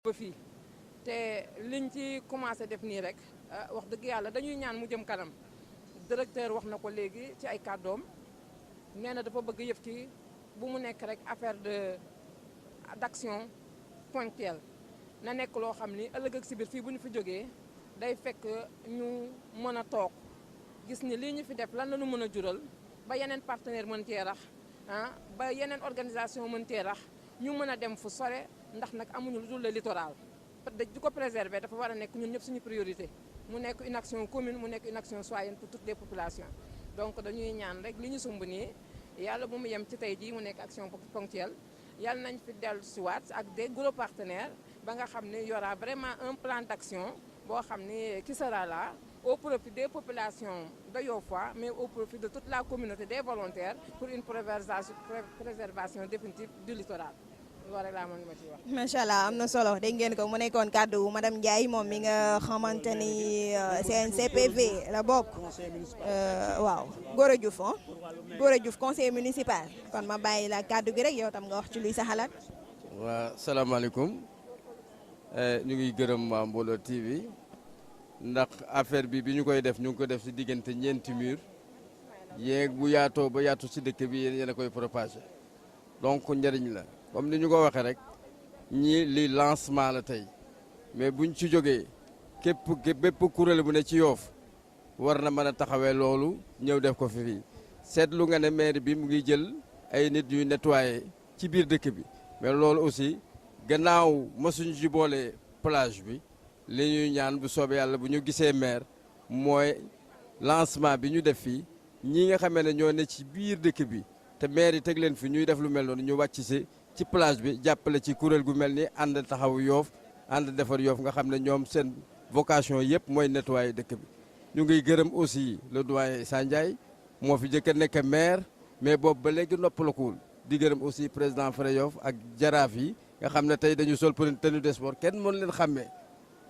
ba fii te liñ ci commencé def nii rek wax dëgg yàlla dañuy ñaan mu jëm kanam directeur wax na ko léegi ci ay kàddoom nee na dafa bëgg yëf ci bu mu nekk rek affaire d'action ponctuelle na nekk loo xam ni ëllëg ak si biir fii bu ñu fi jógee day fekk ñu mën a toog gis ni lii ñu fi def lan la ñu mën a jural ba yeneen partenaire mën cee rax ba yeneen organisation mën cee rax ñu mën a dem fu sore ndax nag amuñu lu dul le littoral di ko préserver dafa war a nekk ñun ñëpp suñu priorité mu nekk une action commune mu nekk une action citoyenne pour toutes les populations donc dañuy ñaan rek li ñu sumb nii yàlla bu mu yem ci tey jii mu nekk action ponctuelle yàlla nañ fi dellu si waat ak des gros partenaires ba nga xam ne y aura vraiment un plan d'action boo xam ne qui sera là au profit des populations de Yoff-Ouah mais au profit de toute la communauté des volontaires pour une préservation définitive du littoral. macha allah am na solo dégg ngeen ko mu nekkoon kàddu madame Ndiaye moom mi nga xamante ni CNCPV la bokk waaw Gora Diouf Gora Diouf conseiller municipal kon ma bàyyi la kàddu gi rek yow tam nga wax ci luy sa xalaat. waa salaamaaleykum ñu ngi gërëm waa Mbooloo TV ndax affaire bi ñu koy def ñu ngi ko def si diggante ñeenti mur yeeg bu yaatoo ba yaatu si dëkk bi yéen a koy propagé donc njëriñ la. comme ni ñu ko waxee rek ñii li lancement la tey mais buñ ci jógee bépp kuréel bu ne ci Yoff war na mën a taxawee loolu ñëw def ko fii seetlu nga ne maire bi mu ngi jël ay nit yu nettoyé ci biir dëkk bi mais loolu aussi gannaaw masuñu ci boole plage bi li ñuy ñaan bu soobee yàlla bu ñu gisee maire mooy lancement bi ñu def fii ñi nga xamee ne ñoo ne ci biir dëkk bi te maire yi teg leen fi ñuy def lu mel noonu ñu wàcc si ci plage bi jàppale ci kuréel gu mel ni ànd taxaw Yoff ànd defar Yoff nga xam ne ñoom seen vocation yëpp mooy nettoyer dëkk bi ñu ngi gërëm aussi le doyen Sandiaye moo fi jëkk a nekk maire mais boobu ba léegi noppalakuwul di gërëm aussi président Fra Yoff ak jaraaf yi nga xam ne tey dañu sol tenue de sport kenn mënu leen xàmmee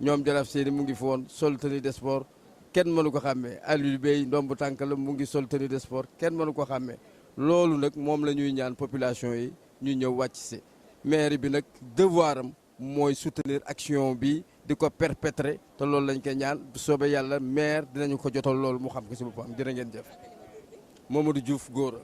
ñoom jaraaf seeni mu ngi fi woon sol tenue de sport kenn mënu ko xàmmee Aliou Bey ndombu tànk la mu ngi sol tenue de sport kenn mënu ko xàmmee loolu nag moom la ñuy ñaan population yi ñu ñëw wàcc si maire bi nag devoir am mooy soutenir action bi di ko perpétrer te loolu lañ koy ñaan bu soobee yàlla maire dinañu ko jotal loolu mu xam ko si boppam jërë ngeen jëf Mamadou Diouf Gora.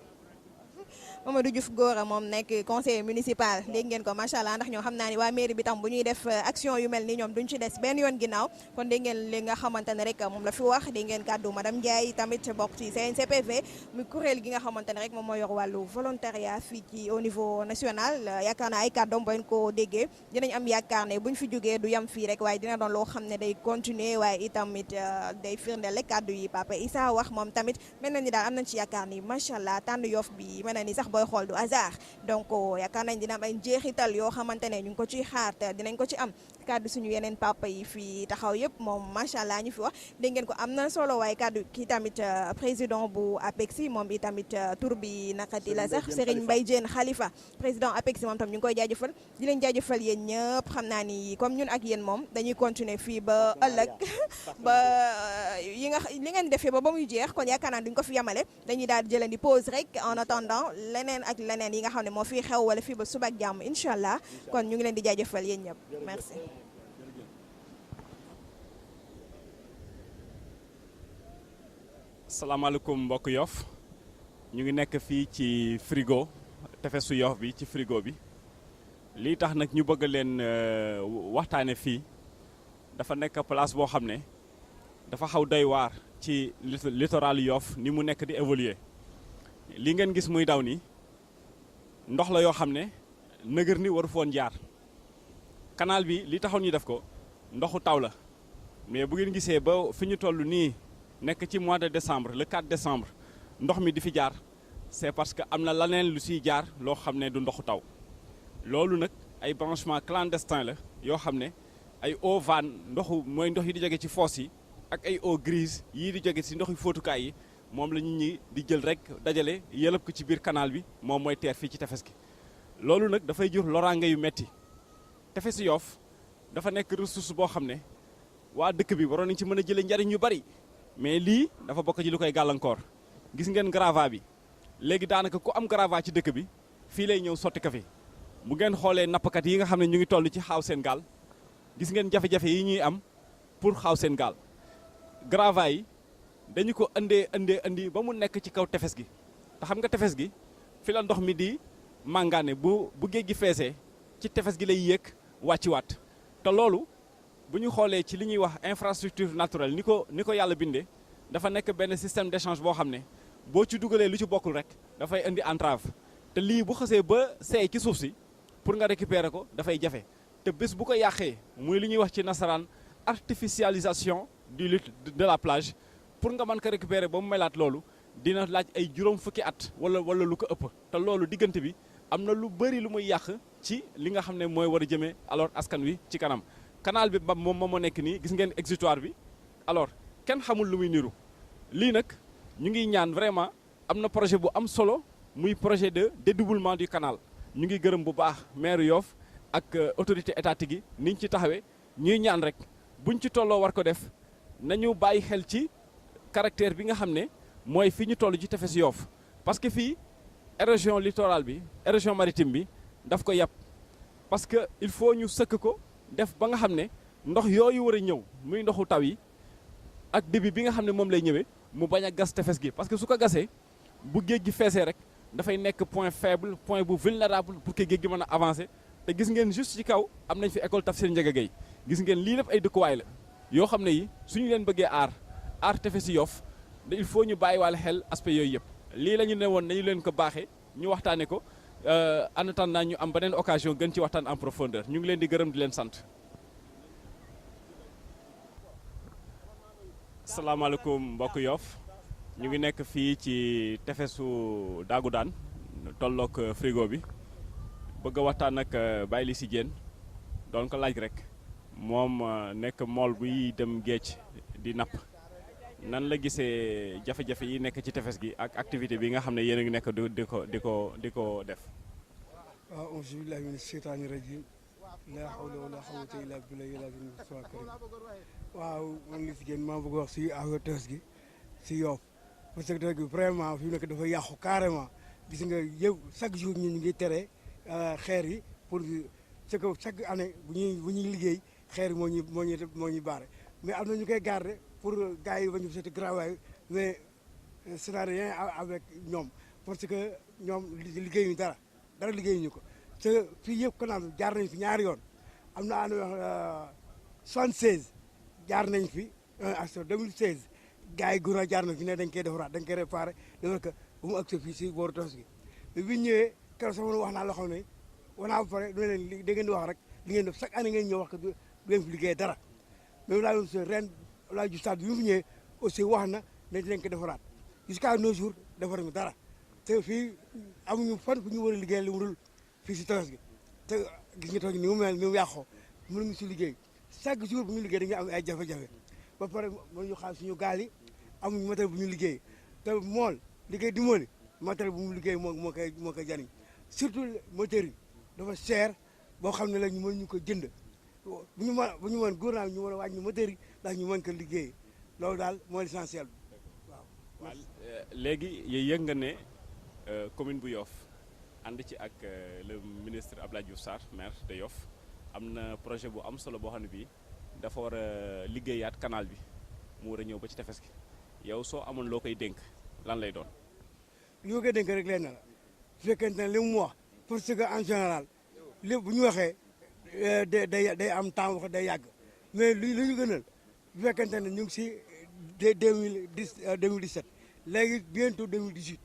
Mamadou Diouf Gora moom nekk conseiller municipal dégg ngeen ko macha allah ndax ñoo xam naa ni waa mairie bi tam bu ñuy def action yu mel ni ñoom duñ ci des benn yoon ginnaaw kon dégg ngeen li nga xamante ne rek moom la fi wax dégg ngeen kàddu madame Ndiaye tamit bokk ci CNCPV muy kuréel gi nga xamante ne rek moom moo yor wàllu volontariat fii ci au niveau national yaakaar naa ay kàddoom boo ko déggee dinañ am yaakaar ne buñ fi jógee du yam fii rek waaye dina doon loo xam ne day continuer waaye itamit day firndeel rek kàddu yi Papa Issa wax moom tamit mel na ni daal am nañ ci yaakaar ni macha allah tànn Yoff bi mel na ni sax booy xool du hasard donc yaakaar nañ dina am ay njeexital yoo xamante ne ñu ngi ko ciy xaar te dinañ ko ci am kàddu suñu yeneen papa yi fii taxaw yëpp moom macha allah ñu fi wax dégg ngeen ko am na solo waaye kàddu kii tamit président bu APEXI moom i tamit tur bi naqati la sax Serigne Mbaye Diène Khalifa président APEXI moom tam ñu ngi koy jaajëfal di leen jaajëfal yéen ñëpp xam naa ni comme ñun ak yéen moom dañuy continuer fii ba ëllëg ba li ngeen defee ba muy jeex kon yaakaar naa duñ ko fi yamale dañuy daal di jëlandi pause rek en attendant leneen ak leneen yi nga xam ne moo fii xew wala fii ba suba ak jàmm incha allah kon ñu ngi leen di jaajëfal yéen ñëpp merci. salaamaaleykum mbokk Yoff ñu ngi nekk fii ci frigo tefesu Yoff bi ci frigo bi lii tax nag ñu bëgg leen waxtaane fii dafa nekk place boo xam ne dafa xaw doy waar ci littoral Yoff ni mu nekk di évoluer li ngeen gis muy daw ni ndox la yoo xam ne nëgër ni waru foon jaar canal bi li taxoon ñu def ko ndoxu taw la mais bu ngeen gisee ba fi ñu toll nii nekk ci mois de décembre le 4 décembre ndox mi di fi jaar c'est parce que am na leneen lu siy jaar loo xam ne du ndoxu taw loolu nag ay branchement clandestin la yoo xam ne ay eau vanne ndoxu mooy ndox yi di jóge ci fosse yi ak ay eau grise yii di jóge ci ndoxu fóotukaay yi moom la nit ñi di jël rek dajale yëlëb ko ci biir canal bi moom mooy teer fii ci tefes gi loolu nag dafay jur loraange yu metti tefesu Yoff dafa nekk ressource boo xam ne waa dëkk bi waroon nañ ci mën a jëlee njariñ yu bari mais lii dafa bokk ci lu koy gàllankoor gis ngeen gravats bi léegi daanaka ku am gravats ci dëkk bi fii lay ñëw sotti ka fi bu ngeen xoolee nappkat yi nga xam ne ñu ngi toll ci xaaw seen gaal gis ngeen jafe-jafe yi ñuy am pour xaaw seen gaal gravats yi dañu ko andi ba mu nekk ci kaw tefes gi te xam nga tefes gi fi la ndox mi di màngaane bu géej gi feesee ci tefes gi lay yéeg wàcciwaat te loolu bu ñu xoolee ci li ñuy wax infrastructure naturelle ni ko yàlla bindee dafa nekk benn système d'échange boo xam ne boo ci dugalee lu ci bokkul rek dafay indi entrave te lii bu xasee ba seey ci suuf si pour nga récupérer ko dafay jafe te bés bu ko yàqee muy li ñuy wax ci nasaraan artificialisation du lutte de la plage pour nga mën ko récupérer ba mu melaat loolu dina laaj ay juróom fukki at wala lu ko ëpp te loolu diggante bi am na lu bëri lu muy yàq ci li nga xam ne mooy war a jëmee alors askan wi ci kanam canal bi moom moo nekk nii gis ngeen exutoire bi alors kenn xamul lu muy niru lii nag ñu ngi ñaan vraiment am na projet bu am solo muy projet de dédoublement du canal ñu ngi gërëm bu baax maire Yoff ak autorité étatique yi niñ ci taxawee ñuy ñaan rek buñ ci tolloo war ko def nañu bàyyi xel ci caractère bi nga xam ne mooy fi ñu toll ci tefes Yoff parce que fii érosion littorale bi érosion maritime bi daf ko yàpp parce que il faut ñu sëkk ko def ba nga xam ne ndox yooyu war a ñëw muy ndoxu taw yi ak débit bi nga xam ne moom lay ñëwee mu bañ a gas tefes gi parce que su ko gasee bu géej gi feesee rek dafay nekk point faible point bu vulnérable pour que géej gi mën a avancer te gis ngeen juste ci kaw am nañ fi école Tafsir Ndiaga Gueye gis ngeen lii lépp ay dëkkuwaay la yoo xam ne yi suñu leen bëggee aar tefes Yoff il faut ñu bàyyiwaale xel aspect yooyu yëpp lii la ñu ne woon nañu leen ko baaxee ñu waxtaane ko en attendant ñu am beneen occasion gën ci waxtaan en profondeur ñu ngi leen di gërëm di leen sant. salaamaaleykum mbokk Yoff ñu ngi nekk fii ci tefesu Dagoudane tolloog frigo bi bëgg a waxtaan ak Baye Lissy Diène doon ko laaj rek moom nekk mool buy dem géej di napp nan la gisee jafe-jafe yi nekk ci tefes gi ak activité bi nga xam ne yéen a ngi nekk di ko def. waaw auzu billaahi mina sheytaani rajiim laa hawla wala quwwata illaa billaahi waaw man Lissy Diène maa bëgg wax si affaire tefes gi si Yoff parce que tefes gi vraiment fi mu nekk dafa yàqu carrément gis nga yëpp chaque jour ñu ngi tere xeer yi pour c'est que chaque année bu ñuy liggéey xeer yi moo ñuy baare mais am na ñu koy garder pour gars yi ba ñu seeti gravats mais ce n'a rien avec ñoom parce que ñoom liggéeyuñu dara liggéeyuñu ko te fii yëpp canal bi jaar nañ fi ñaari yoon am na année wax 76 jaar nañ fi ak 2016 gars yi gouvernement jaar nañ fi ne dañ koy defaraat dañ koy réparé defar ko bu mu agsi fii si booru tefes gi mais bi ñu ñëwee keroog sax wax naa loo xam ne wax naa ba pare du leen da ngeen di wax rek li ngeen def chaque année ngeen ñëw wax que du ngeen fi liggéey dara même laa doon ren laa ju stade bi mu fi ñëwee aussi wax na ne dinañ ko defaraat jusqu'à nos jours defaruñu dara te fii amuñu fan fu ñu war a liggéey li mu dul fii si tefes gi te gis nga toog ni mu mel ni mu yàqoo mënuñu si liggéey chaque jour bu ñu liggéey dañuy am ay jafe-jafe ba pare mënuñu xaal suñu gaal yi amuñu matériel bu ñu liggéey te mool liggéey di mooli matériel bu mu liggéey moo koy jariñ surtout moteur yi dafa cher boo xam ne la ñu mën ñu ko jënd bu ñu mën gouvernement ñu mën a wàññi moteur yi ndax ñu mën ko liggéey loolu daal mooy l'essentiel bi waaw. léegi yëg nga ne commune bu Yoff ànd ci ak le ministre Abdoulaye Diouf Sarr maire de Yoff am na projet bu am solo boo xam ne bii dafa war a liggéeyaat canal bi mu war a ñëw ba ci tefes gi yow soo amoon loo koy dénk lan lay doon. li ma koy dénk rek leen na la su fekkente ne li mu wax parce que en général lépp bu ñu waxee day am temps wax day yàgg mais li ñu gënal bu fekkente ne ñu ngi si 2017 léegi bientôt 2018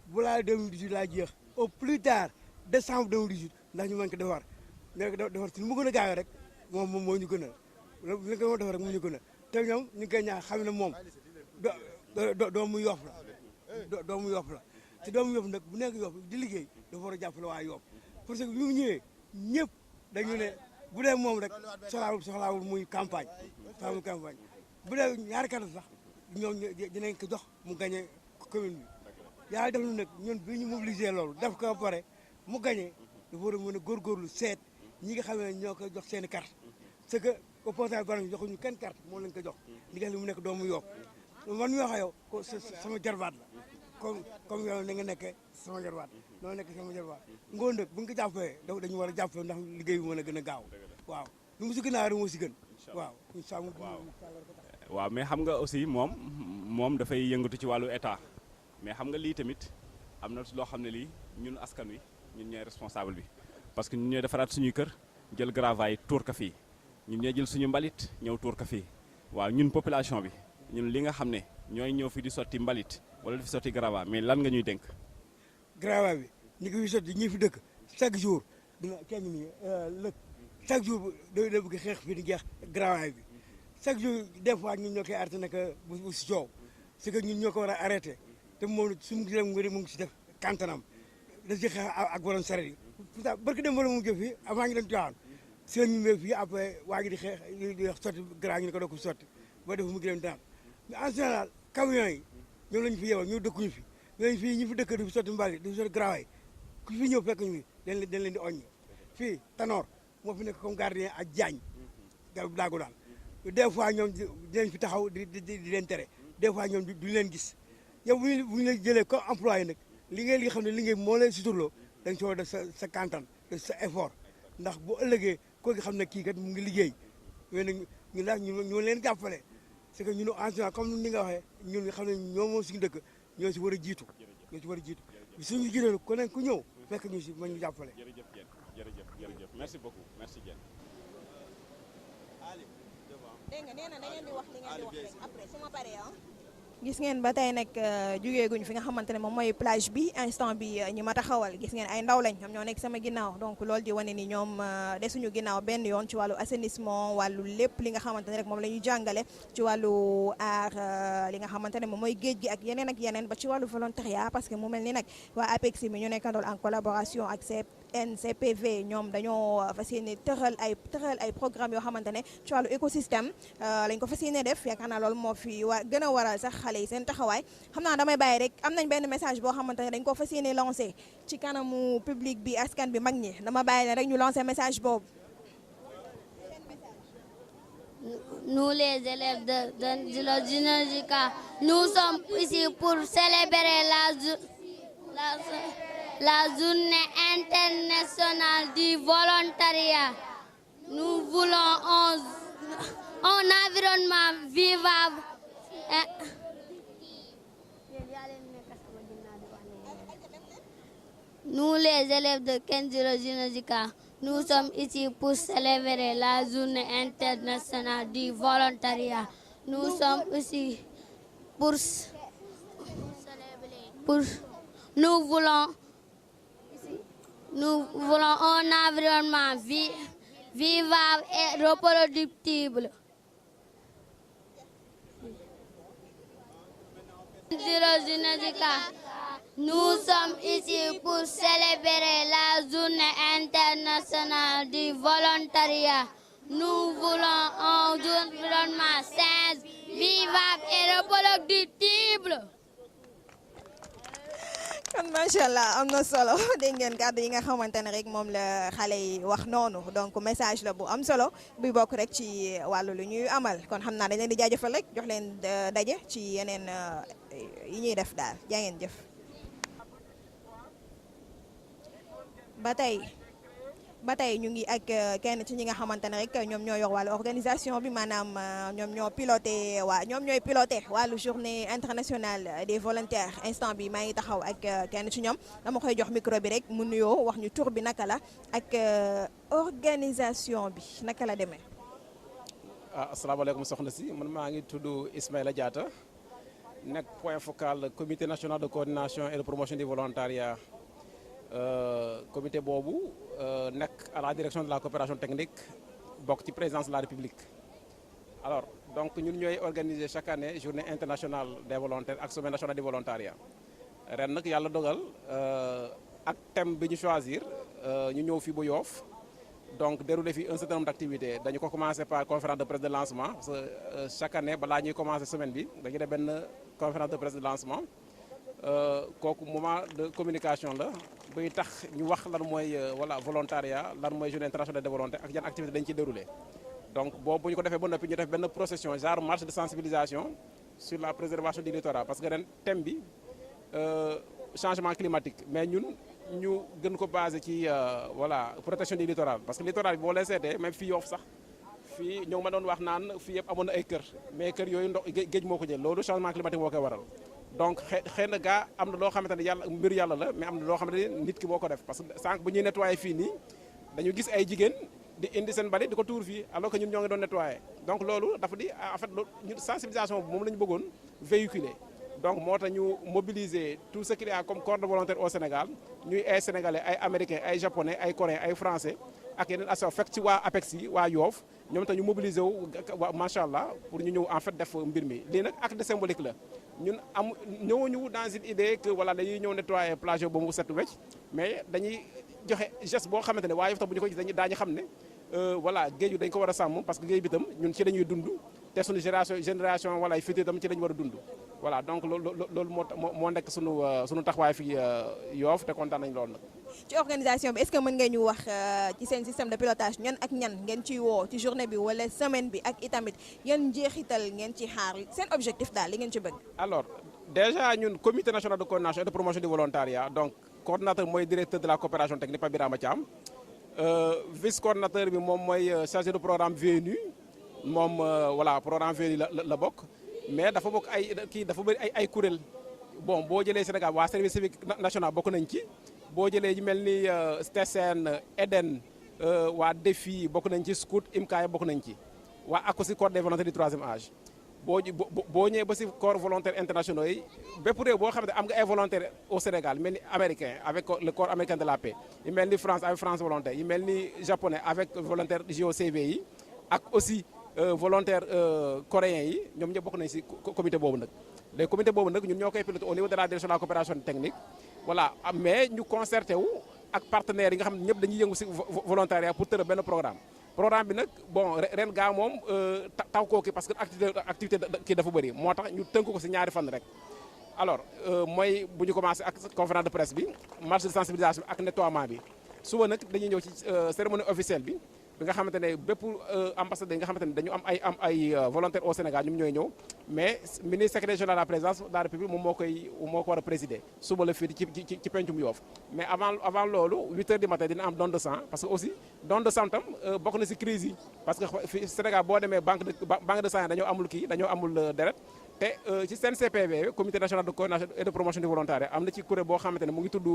bu laa 2018 laa jeex au plus tard décembre 2018 ndax ñu mën ko defar defar si mu gën a gaawee rek moom moo ñu gënal li nga ko defar rek moo ñu gënal te ñoom ñu ngi koy ñaan xam ne moom doomu Yoff la doomu Yoff la te doomu Yoff nag bu nekk Yoff di liggéey dafa war a jàppale waa Yoff parce que bi mu ñëwee ñëpp dañu ne bu dee moom rek soxlaawul muy campagne bu dee ñaari kàddu sax ñoom dinañ ko jox mu gagné commune bi yàlla def na nag ñun bi ñu mobilisé loolu def ko ba pare mu gagné dafa war a mën a góorgóorlu seet ñi nga xam ne ñoo koy jox seen i carte c'est que opposant bari joxuñu kenn carte moo lañ ko jox li nga xam ne mu nekk doomu Yoff man mi wax ak yow ko sama jarbaat la comme yow ni nga nekkee sama jarbaat noonu nekk sama jarbaat ngoon nag bu nga ko jàppee dañu war a jàppale ndax liggéey bi mën a gën a gaaw waaw lu mu si gën a aar moo si gën waaw incha allah waaw mais xam nga aussi moom dafay yëngatu ci wàllu état mais xam nga lii tamit am na loo xam ne lii ñun askan wi ñun ñooy responsable bi parce que ñun ñooy defaraat suñuy kër jël gravaay tuur ka fii ñun ñooy jël suñu mbalit ñëw tuur ka fii waaw ñun population bi ñun li nga xam ne ñooy ñëw fi di sotti mbalit wala di fi sotti grava mais lan nga ñuy dénk. grava bi ñi ko fi sotti ñi fi dëkk chaque jour dina kenn nii lëkk chaque jour da bëgg xeex fii di jeex grava bi chaque jour des fois ñun ñoo koy arrêté nag bu si coow c'est que ñun ñoo ko war a arrêté te moom suñu dem mu ngi si def kantanam da si xeex ak borom saret yi pourtant barki dem wala mu jëf fii avant ñu dem Tivaouane si la ñu ñëwee fii après waa ngi di xeex di sotti grava ñu ne ko doo ko sotti boo def mu ngi dem daal mais en général camions yi ñoom lañu fi yeewal ñoo dëkkuñu fi ñooñu fii ñi fi dëkk di fi sotti mbalit di fi sotti grava yi ku fi ñëw fekk ñu fi dañ leen di oññ fii Tanor moo fi nekk comme gardien ak Diagne daagu daal des fois ñoom dinañ fi taxaw di leen tere des fois ñoom duñu leen gis yow bu ñu la jëlee comme employé nag liggéey li nga xam ne liggéey moo lay suturloo da nga ci war def sa kantan def sa effort ndax bu ëllëgee koo xam ne kii kat mu ngi liggéey mais nag ñu daal ñu leen jàppale c'est que ñun en général comme ni nga waxee ñun nga xam ne ñoo moom suñu dëkk ñoo si war a jiitu ñoo si war a jiitu suñu jiital ku ne ku ñëw fekk ñu si mën ñu jàppale. jërëjëf merci beaucoup merci Diène. dégg nga nee na da ngeen di wax li ngeen di wax rek après su ma paree gis ngeen ba tey nag jugeeguñ fi nga xamante ne moom mooy plage bi instant bi ñi ma taxawal gis ngeen ay ndaw lañ ñoom ñoo nekk sama ginnaaw donc loolu di wane ni ñoom desuñu ginnaaw benn yoon ci wàllu assainissement wàllu lépp li nga xamante ne rek moom la ñuy jàngale ci wàllu aar li nga xamante ne moom mooy géej gi ak yeneen ba ci wàllu volontariat parce que mu mel ni nag waa APEXI mi ñu nekkandool en collaboration ak NCPV ñoom dañoo fas yéene tëral ay programme yoo xamante ne ci wàllu écosystème lañ ko fas yéene def yaakaar naa loolu moo fi gën a waral sax xale yi seen taxawaay xam naa damay bàyyi rek am nañ benn message boo xamante ne dañ ko fas yéene lancé ci kanamu public bi askan bi mag ñi dama bàyyi leen rek ñu lancé message boobu. Nous les élèves de la Ginosica, nous sommes ici pour célébrer la journée internationale du volontariat. Nous voulons un environnement vivable. Nous, les élèves de Kenziro Ginosica, nous sommes ici pour célébrer la journée internationale du volontariat. Nous sommes ici pour nous voulons un environnement vivable et reproductible. Nous sommes ici pour célébrer la journée internationale du volontariat. Nous voulons un environnement sain, vivable et reproductible. kon macha allah am na solo dégg ngeen kàddu yi nga xamante ne rek moom la xale yi wax noonu donc message la bu am solo bi bokk rek ci wàllu lu ñuy amal kon xam naa dañ leen di jaajëfal rek jox leen daje ci yeneen yi ñuy def daal jaa ngeen jëf. ba tey ñu ngi ak kenn ci ñi nga xamante ne rek ñoom ñoo yor wàllu organisation bi maanaam ñoom ñooy piloté wàllu journée internationale des volontaires instant bi maa ngi taxaw ak kenn ci ñoom dama koy jox micro bi rek mu nuyoo wax ñu tur bi naka la ak organisation bi naka la demee. asalaamaaleykum soxna si man maa ngi tudd Ismaïla Diatta nekk point focal comité national de coordination et de promotion du volontariat. Comité boobu nekk à la direction de la coopération technique bokk ci présidence de la République alors donc ñun ñooy organiser chaque année journée internationale des volontaires ak semaine nationale du volontariat ren nag yàlla dogal ak thème bi ñu choisir ñu ñëw fii bu Yoff donc dérouler fii un certain nombre d'activités dañu ko commencer par conférence de presse de lancement parce que chaque année balaa ñuy commencer semaine bi dañuy def benn conférence de presse de lancement kooku moment de communication la buy tax ñu wax lan mooy volontariat lan mooy journée internationale des volontaires ak yan activité dañ ciy déroulé donc boobu bu ñu ko defee ba noppi ñu def benn procession genre marche de sensibilisation sur la préservation du littoral parce que ren thème bi changement climatique mais ñun ñu gën ko basé ci protection du littoral parce que littoral bi boo leen seetee même fii Yoff sax fii ñoo ma doon wax naan fii yëpp amoon na ay kër mais kër yooyu ndox géej moo ko jël loolu changement climatique moo koy waral donc xëy na gaa am na loo xamante ne yàlla mbiru yàlla la mais am na loo xamante ne nit ki moo ko def parce que sànq bu ñuy nettoyé fii nii dañu gis ay jigéen di indi seen bali di ko tuur fii alors que ñun ñoo ngi doon nettoyé donc loolu dafa di en fait ñun sensibilisation bi moom la ñu bëggoon véhiculer donc moo tax ñu mobiliser tout ce qu'il y a comme corps de volontaires au Sénégal ñuy ay sénégalais ay américains ay japonais ay coréens ay français ak yeneen association fekk ci waa APEX yi waa Yoff ñoom itam ñu mobiliser wu macha allah pour ñu ñëw en fait def mbir mi lii nag acte symbolique la ñun ñëwuñu dans une idée que voilà dañuy ñëw nettoyer plage ba mu set wecc mais dañuy joxe geste boo xamante ne waa Yoff tam bu ñu ko gis daañu xam ne voilà géej gi dañ ko war a sàmm parce que géej bi tam ñun ci lañuy dund te suñu génération wala ay futur tam ci lañu war a dund voilà donc loolu moo nekk sunu taxawaay fii Yoff te kontaan nañ loolu nag. ci organisation bi est-ce que mën ngeen ñu wax ci seen système de pilotage ñan ak ñan ngeen ciy woo ci journée bi wala semaine bi ak itamit yan njeexital ngeen ci xaar seen objectif daal li ngeen ci bëgg. alors déjà ñun comité national de coordination et de promotion du volontariat donc coordinateur mooy directeur de la coopération technique Pape Birama Thiam vice coordinateur bi moom mooy chargé de programme VNU moom voilà programme VNU la bokk mais dafa bokk dafa bëri ay kuréel bon boo jëlee Sénégal waa service civique national bokk nañ ci. boo jëlee ñu mel ni STECEN EDEN waa DEFI bokk nañ ci Scout IMCA bokk nañ ci waa ACOSI corps des volontaires du troisième âge boo ñëwee ba si corps volontaires internationaux yi bépp réew boo xam ne am nga ay volontaires au Sénégal mel ni américain avec le corps américain de la paix yu mel ni France avec France volontaire yu mel ni japonais avec volontaire JOCV yi ak aussi volontaire coréens yi ñoom ñëpp bokk nañ si comité boobu nag les comité boobu nag ñun ñoo koy piloté au niveau de la direction de la coopération technique voilà mais ñu concerté wu ak partenaires yi nga xam ne ñëpp dañuy yëngu si volontariat pour tëral benn programme bi nag bon ren gaa moom taw koo ki parce que activité kii dafa bëri moo tax ñu tënk ko si ñaari fan rek alors mooy bu ñu commencé ak conférence de presse bi marche de sensibilisation ak nettoiement bi suba nag dañuy ñëw ci cérémonie officielle bi nga xamante ne bépp ambassadeur yi nga xamante ne dañu am ay volontaires au Sénégal ñoom ñooy ñëw mais ministre secrétaire général de la présidence de la République moom moo ko war a présider suba la fii ci pencum Yoff mais avant loolu 8 heures du matin dina am don de sang parce que aussi don de sang tam bokk na si crise yi parce que fii Sénégal boo demee banque de sang dañoo amul deret te ci CNCPV comité national de coordination et de promotion du volontariat am na ci kuréel boo xamante ne mu ngi tudd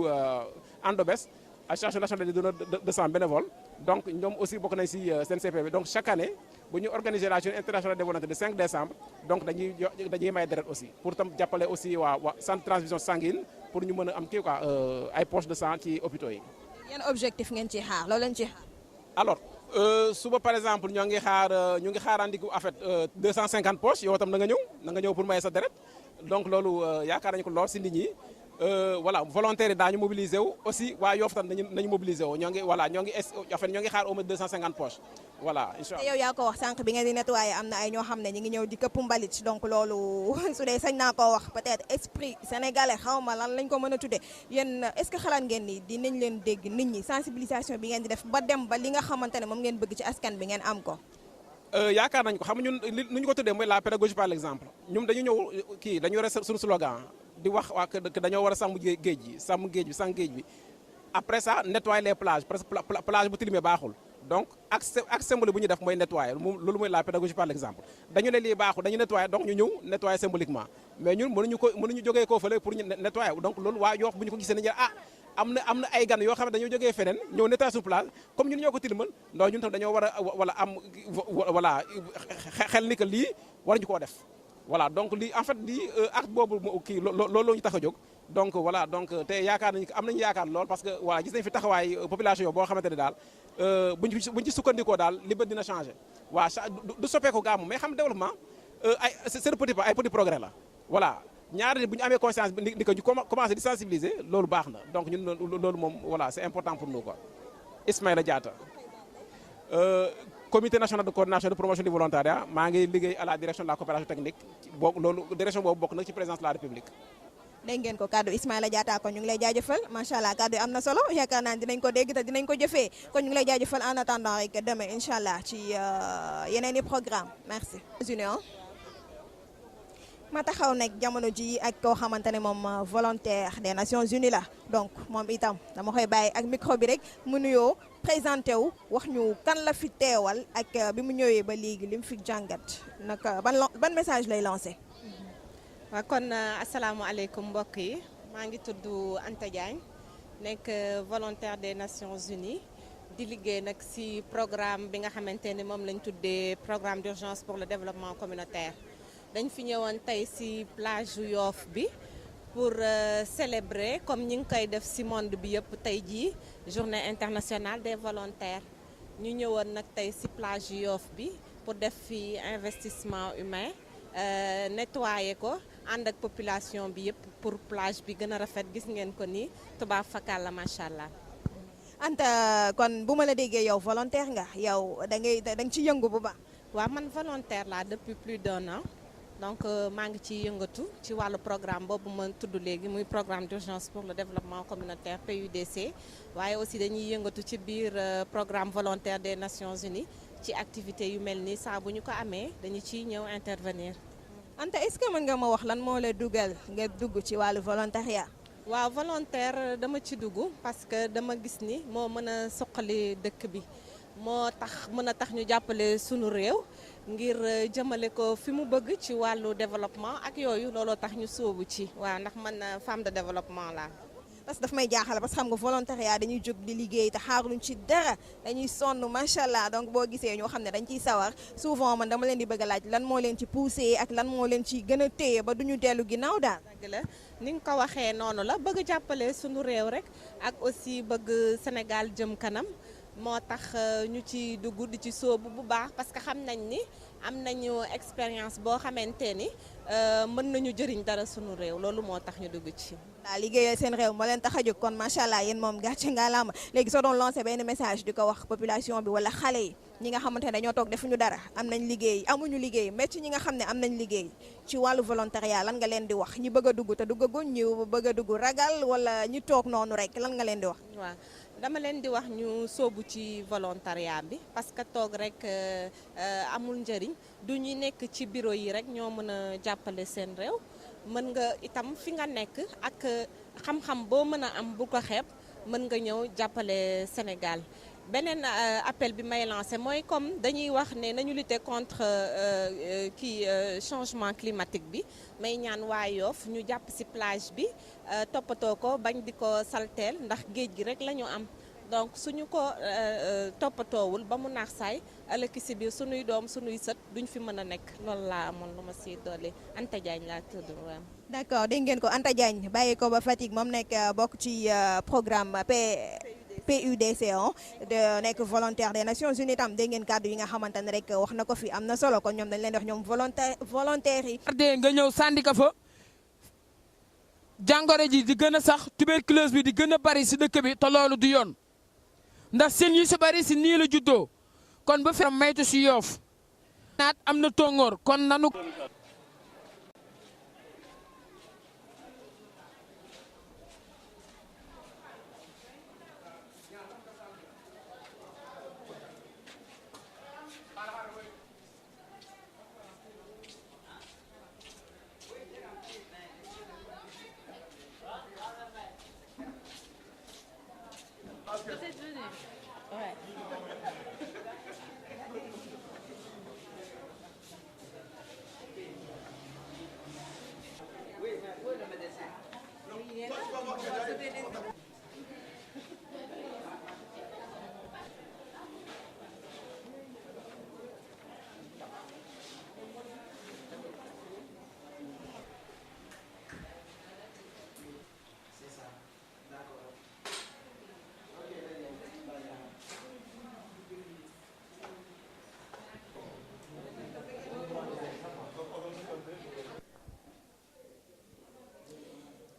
ANDOBES association nationale des donneurs de sang bénévoles donc ñoom aussi bokk nañ si CNCPV donc chaque année bu ñu organiser la journée internationale des volontaires de 5 décembre donc dañuy may deret aussi pour tam jàppale aussi waa centre transfusion sanguine pour ñu mën a am kii quoi ay poches de sang ci hôpitaux yi. yan objectif ngeen ci xaar loolu lañ ci xaar. alors suba par exemple ñu ngi xaarandiku en fait 250 poches yow tam na nga ñëw pour may sa deret donc loolu yaakaar nañu ko lool si nit ñi. voilà volontaires yi daañu mobiliser wu aussi waa Yoff tam nañu mobiliser wu ñoo ngi xaar au moins 250 poches voilà incha allah. yow yaa ko wax sànq bi ngeen di nettoyer am na ay ñoo xam ne ñi ngi ñëw di këpp mbalit donc loolu su dee sañ naa koo wax peut-être esprit sénégalais xaw ma lan lañ ko mën a tuddee yéen est-ce que xalaat ngeen ni dinañ leen dégg nit ñi sensibilisation bi ngeen di def ba dem ba li nga xamante ne moom ngeen bëgg ci askan bi ngeen am ko. yaakaar nañ ko xam nga ñun nu ñu ko tuddee mooy la pédagogie par l'exemple ñun dañu ñëw dañu yore suñu slogan di wax waa que dañoo war a sàmm géej bi après ça nettoyer les plages parce que plage bu tilimee baaxul donc ak symbole bu ñu def mooy nettoyer loolu mooy la pédagogie par l'exemple dañu ne lii baaxul dañu nettoyer donc ñu ñëw nettoyer symboliquement mais ñun mënuñu jógee koo fële pour ñu nettoyer donc loolu waa Yoff bu ñu ko gisee nañu am na ay gan yoo xam ne dañoo jógee feneen ñëw nettoyer sur place comme ñun ñoo ko tilimal donc ñun tam dañoo war a am xel ni que lii war ñu koo def voilà donc lii en fait lii acte boobu kii loolu ñu tax a jóg donc voilà donc te yaakaar nañu am nañu yaakaar lool parce que voilà gis nañ fi taxawaay population yoo boo xamante ne daal buñ ci sukkandikoo daal li bët dina changé waaw du soppeeku gaamu mais xam développement c'est de petit pas ay petit progrès la voilà ñaari bu ñu amee conscience bi ni ko ñu commencé di sensibiliser loolu baax na donc ñun loolu moom voilà c'est important pour nous quoi. Ismaïla Diatta comité national de coordination de promotion du volontariat maa ngi liggéey à la direction de la coopération technique loolu direction boobu bokk na ci présidence de la République. dégg ngeen ko kaddu Ismaïla Diatta kon ñu ngi lay jaajëfal macha allah kaddu yi am na solo yaakaar naa dinañ ko dégg te dinañ ko jëfee kon ñu ngi lay jaajëfal en attendant rek demain incha allah ci yeneen i programme merci. ma taxaw nekk jamono ji ak koo xamante ne moom volontaire des Nations Unies la donc moom itam dama koy bàyyi ak micro bi rek mu nuyoo présenté wu wax ñu kan la fi teewal ak bi mu ñëwee ba léegi li mu fi jàngat naka ban message lay lancé. waaw kon asalaamaaleykum mbokk yi maa ngi tudd Anta Diagne nekk volontaire des Nations Unies di liggéey nag ci programme bi nga xamante ni moom lañ tuddee programme d'urgence pour le développement communautaire. dañ fi ñëwoon tey ci plage Yoff bi pour célébrer comme ñi ngi koy def ci monde bi yëpp tey jii journée internationale des volontaires ñu ñëwoon nag tey ci plage Yoff bi pour def fi investissement humain nettoyer ko ànd ak population bi yëpp pour plage bi gën a rafet gis ngeen ko ni tubaab fakal la macha allah. Anta kon bu ma la déggee yow volontaire nga yow da nga ci yëngu bu baax. waaw man volontaire la depuis plus d'1 an. donc maa ngi ci yëngatu ci wàllu programme boobu ma tudd léegi muy programme d'urgence pour le développement communautaire PUDC waaye aussi dañuy yëngatu ci biir programme volontaire des Nations Unies ci activité yu mel ni saa bu ñu ko amee dañu ciy ñëw intervenir. Anta est-ce que mën nga ma wax lan moo la dugal nga dugg ci wàllu volontariat. waaw volontaire dama ci dugg parce que dama gis ni moo mën a suqali dëkk bi moo tax mën a tax ñu jàppale sunu réew. ngir jëmale ko fi mu bëgg ci wàllu développement ak yooyu looloo tax ñu sóobu ci waaw ndax man femme de développement la parce que daf may jaaxal parce que xam nga volontariat dañuy jóg di liggéey te xaaruñ ci dara dañuy sonn macha allah donc boo gisee ñoo xam ne dañ ciy sawar souvent man dama leen di bëgg a laaj lan moo leen ci poussé ak lan moo leen ci gën a téye ba duñu dellu ginnaaw daal. dëgg la ni nga ko waxee noonu la bëgg jàppale sunu réew rek ak aussi bëgg Sénégal jëm kanam. moo tax ñu ci dugg di ci sóobu bu baax parce que xam nañ ni am nañu expérience boo xamante ni mën nañu jëriñ dara sunu réew loolu moo tax ñu dugg ci. waaw liggéeyal seen réew moo leen tax a jóg kon macha allah yéen moom gàcce nga laama léegi soo doon lancé benn message di ko wax population bi wala xale yi ñi nga xamante ne dañoo toog defuñu dara am nañ liggéey amuñu liggéey mais ci ñi nga xam ne am nañ liggéey ci wàllu volontariat lan nga leen di wax ñi bëgg a dugg te duggaguñ ñu bëgg a dugg ragal wala ñi toog noonu rek lan nga leen di wax. waaw dama leen di wax ñu sóobu ci volontariat bi parce que toog rek amul njëriñ du ñuy nekk ci bureau yi rek ñoo mën a jàppale seen réew mën nga itam fi nga nekk ak xam-xam boo mën a am bu ko xeeb mën nga ñëw jàppale Sénégal. beneen appel bi may lancé mooy comme dañuy wax ne nañu lutter contre changement climatique bi may ñaan waa Yoff ñu jàpp ci plage bi toppatoo ko bañ di ko salteel ndax géej gi rek la ñu am donc suñu ko toppatoowul ba mu naax saay ëllëg ci biir suñuy doom suñuy sët duñ fi mën a nekk loolu laa amoon lu ma ci dolli Anta Diagne laa tudd waaw. d'accord dégg ngeen ko Anta Diagne bàyyi ko ba Fatick moom nekk bokk ci programme PUDC de nekk volontaire des Nations Unies tam dégg ngeen kàddu yi nga xamante ne rek wax na ko fi am na solo kon ñoom dañ leen di wax ñoom volontaire yi. nga ñëw sànni ko fa jàngoro ji di gën a sax tuberculose bi di gën a bari si dëkk bi te loolu du yoon ndax seen yu si bari si nii la juddoo kon ba fi maytu si Yoff naat am na tóngoor kon nanu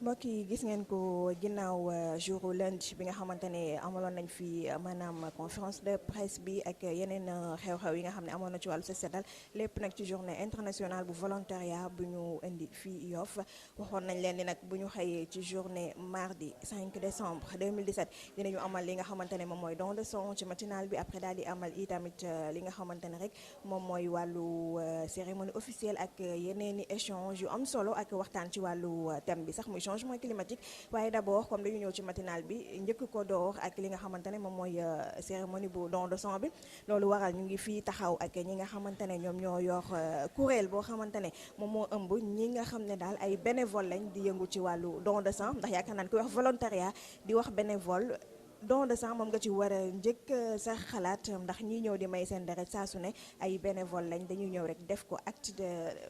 mbokk yi gis ngeen ko ginnaaw jour lundi bi nga xamante ne amaloon nañ fi maanaam conférence de presse bi ak yeneen xew-xew yi nga xam ne amoon na ci wàllu set setal lépp nag ci journée internationale bu volontariat bu ñu indi fii Yoff waxoon nañ leen ni nag bu ñu xëyee ci journée mardi 5 décembre 2017 dinañu amal li nga xamante ne moom mooy don de sang ci matinal bi après daal di amal itamit li nga xamante ne rek moom mooy wàllu cérémonie officielle ak yeneen i échange yu am solo ak waxtaan ci wàllu thème bi sax muy changement climatique waaye d'abord comme dañu ñëw ci matinal bi njëkk ko door ak li nga xamante ne moom mooy cérémonie bu don de sang bi loolu waral ñu ngi fii taxaw ak ñi nga xamante ne ñoom ñoo yor kuréel boo xamante ne moom moo ëmb ñi nga xam ne daal ay bénévole lañ di yëngu ci wàllu don de sang ndax yaakaar naan kuy wax volontariat di wax bénévole don de sang moom nga ci war a njëkk sax xalaat ndax ñi ñëw di may seen deret saa su ne ay bénévole lañ dañuy ñëw rek def ko acte de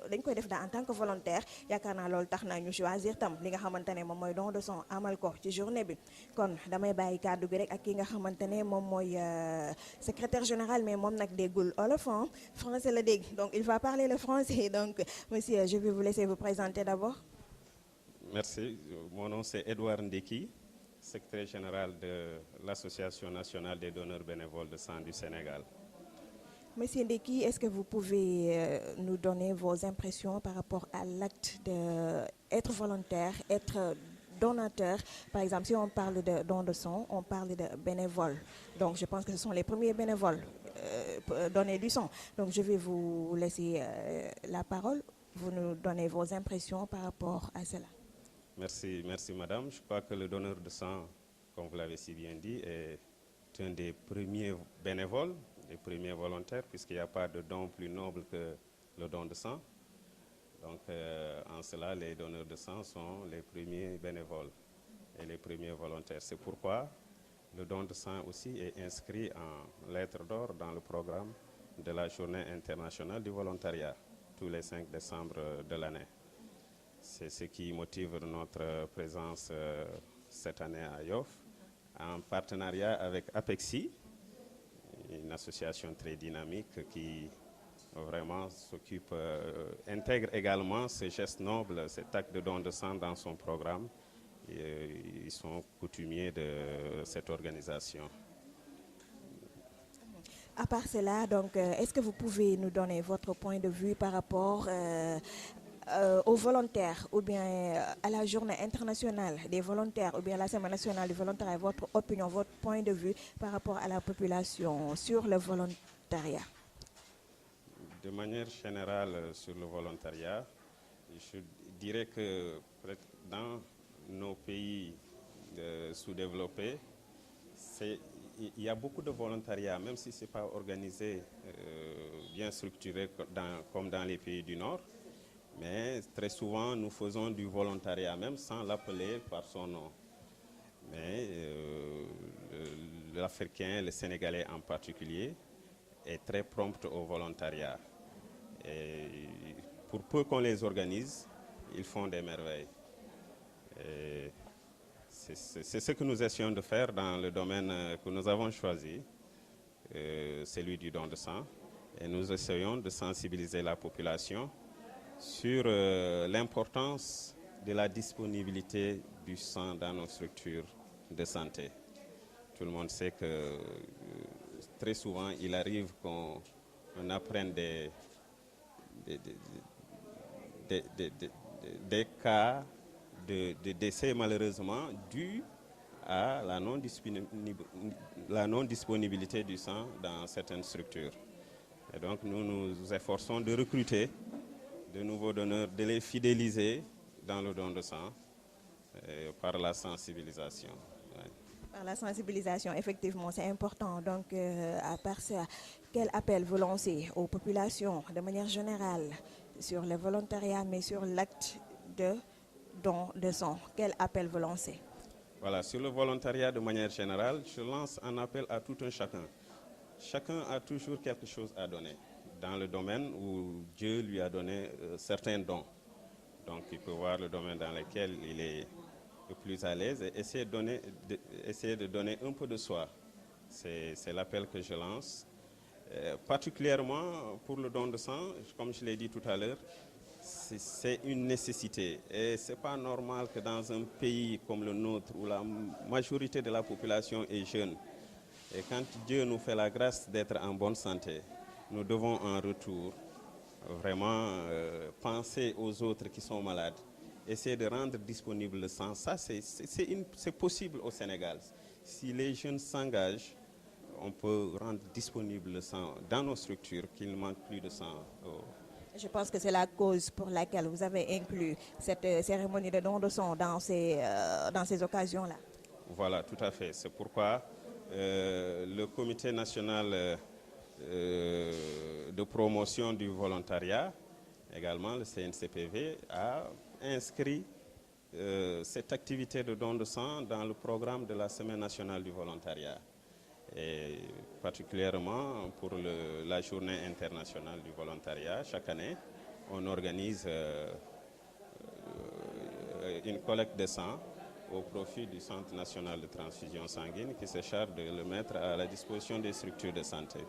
dañ koy def daal en tant que volontaire yaakaar naa loolu tax na ñu choisir tam li nga xamante ne moom mooy don de sang amal ko ci journée bi kon damay bàyyi kàddu gi rek ak ki nga xamante ne moom mooy secrétaire général mais moom nag déggul olof français la dégg donc il va parler le français donc monsieur je vais vous laisser vous présenter d'abord. Merci, mon nom c'est Edouard Ndeki, secrétaire général de l'Association nationale des donneurs bénévoles de sang du Sénégal. Monsieur Ndeki, est-ce que vous pouvez nous donner vos impressions par rapport à l'acte d'être volontaire, être donateur? Par exemple, si on parle de don de sang, on parle de bénévoles. Donc je pense que ce sont les premiers bénévoles donner du sang. Donc je vais vous laisser la parole. Vous nous donnez vos impressions par rapport à cela. Merci madame. Je crois que le donneur de sang, comme vous l'avez si bien dit, est un des premiers bénévoles, des premiers volontaires, puisqu'il n'y a pas de don plus noble que le don de sang. Donc en cela, les donneurs de sang sont les premiers bénévoles et les premiers volontaires. C'est pourquoi le don de sang aussi est inscrit en lettres d'or dans le programme de la Journée internationale du volontariat, tous les 5 décembre de l'année. C'est ce qui motive notre présence cette année à Yoff, en partenariat avec APEXI, une association très dynamique qui vraiment s'occupe, intègre également ce geste noble, cet acte de don de sang dans son programme. Ils sont coutumiers de cette organisation. À part cela, donc, est-ce que vous pouvez nous donner votre point de vue par rapport aux volontaires ou bien à la journée internationale des volontaires ou bien à la semaine nationale du volontariat, votre opinion, votre point de vue par rapport à la population sur le volontariat? De manière générale sur le volontariat, je dirais que dans nos pays sous-développés, il y a beaucoup de volontariat, même si ce n'est pas organisé, bien structuré comme dans les pays du Nord. Mais très souvent, nous faisons du volontariat, même sans l'appeler par son nom. Mais l'Africain, le Sénégalais en particulier, est très prompt au volontariat. Et pour peu qu'on les organise, ils font des merveilles. C'est ce que nous essayons de faire dans le domaine que nous avons choisi, celui du don de sang. Et nous essayons de sensibiliser la population sur l'importance de la disponibilité du sang dans nos structures de santé. Tout le monde sait que très souvent, il arrive qu'on apprenne des cas de décès malheureusement dus à la non-disponibilité du sang dans certaines structures. Et donc nous nous efforçons de recruter de nouveaux donneurs, de les fidéliser dans le don de sang par la sensibilisation. Ouais. Par la sensibilisation, effectivement, c'est important. Donc, à part ça, quel appel vous lancez aux populations de manière générale sur le volontariat, mais sur l'acte de don de sang? Quel appel vous lancez? Voilà, sur le volontariat de manière générale, je lance un appel à tout un chacun. Chacun a toujours quelque chose à donner dans le domaine où Dieu lui a donné certains dons. Donc il peut voir le domaine dans lequel il est le plus à l'aise et essayer de donner un peu de soi. C'est l'appel que je lance. Particulièrement pour le don de sang, comme je l'ai dit tout à l'heure, c'est une nécessité. Et ce n'est pas normal que dans un pays comme le nôtre, où la majorité de la population est jeune, et quand Dieu nous fait la grâce d'être en bonne santé, nous devons en retour vraiment penser aux autres qui sont malades, essayer de rendre disponible le sang. Ça, c'est possible au Sénégal. Si les jeunes s'engagent, on peut rendre disponible le sang dans nos structures, qu'il ne manque plus de sang. Je pense que c'est la cause pour laquelle vous avez inclus cette cérémonie de don de sang dans ces occasions-là. Voilà, tout à fait. C'est pourquoi le Comité national de promotion du volontariat, également le CNCPV, a inscrit cette activité de don de sang dans le programme de la Semaine nationale du volontariat. Et particulièrement pour la journée internationale du volontariat, chaque année, on organise une collecte de sang au profit du Centre national de transfusion sanguine qui se charge de le mettre à la disposition des structures de santé.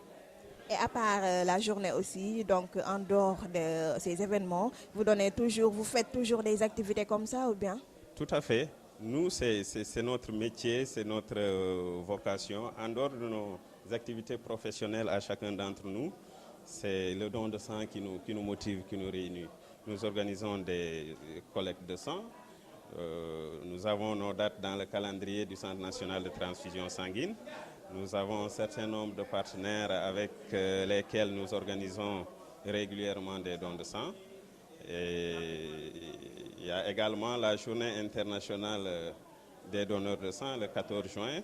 Et à part la journée aussi, donc en dehors de ces événements, vous faites toujours des activités comme ça ou bien? Tout à fait. Nous, c'est notre métier, c'est notre vocation. En dehors de nos activités professionnelles à chacun d'entre nous, c'est le don de sang qui nous motive, qui nous réunit. Nous organisons des collectes de sang. Nous avons nos dates dans le calendrier du Centre national de transfusion sanguine. Nous avons un certain nombre de partenaires avec lesquels nous organisons régulièrement des dons de sang. Et il y a également la journée internationale des donneurs de sang le 14 juin,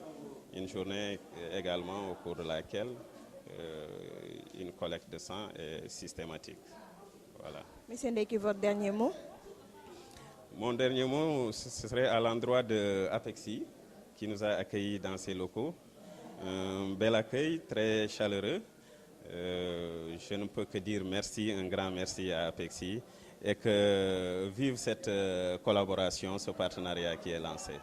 une journée également au cours de laquelle une collecte de sang est systématique. Voilà. Monsieur Ndeki, votre dernier mot? Mon dernier mot, ce serait à l'endroit de Apexi, qui nous a accueillis dans ses locaux. Un bel accueil, très chaleureux. Je ne peux que dire merci, un grand merci à Apexi, et que vive cette collaboration, ce partenariat qui est lancé.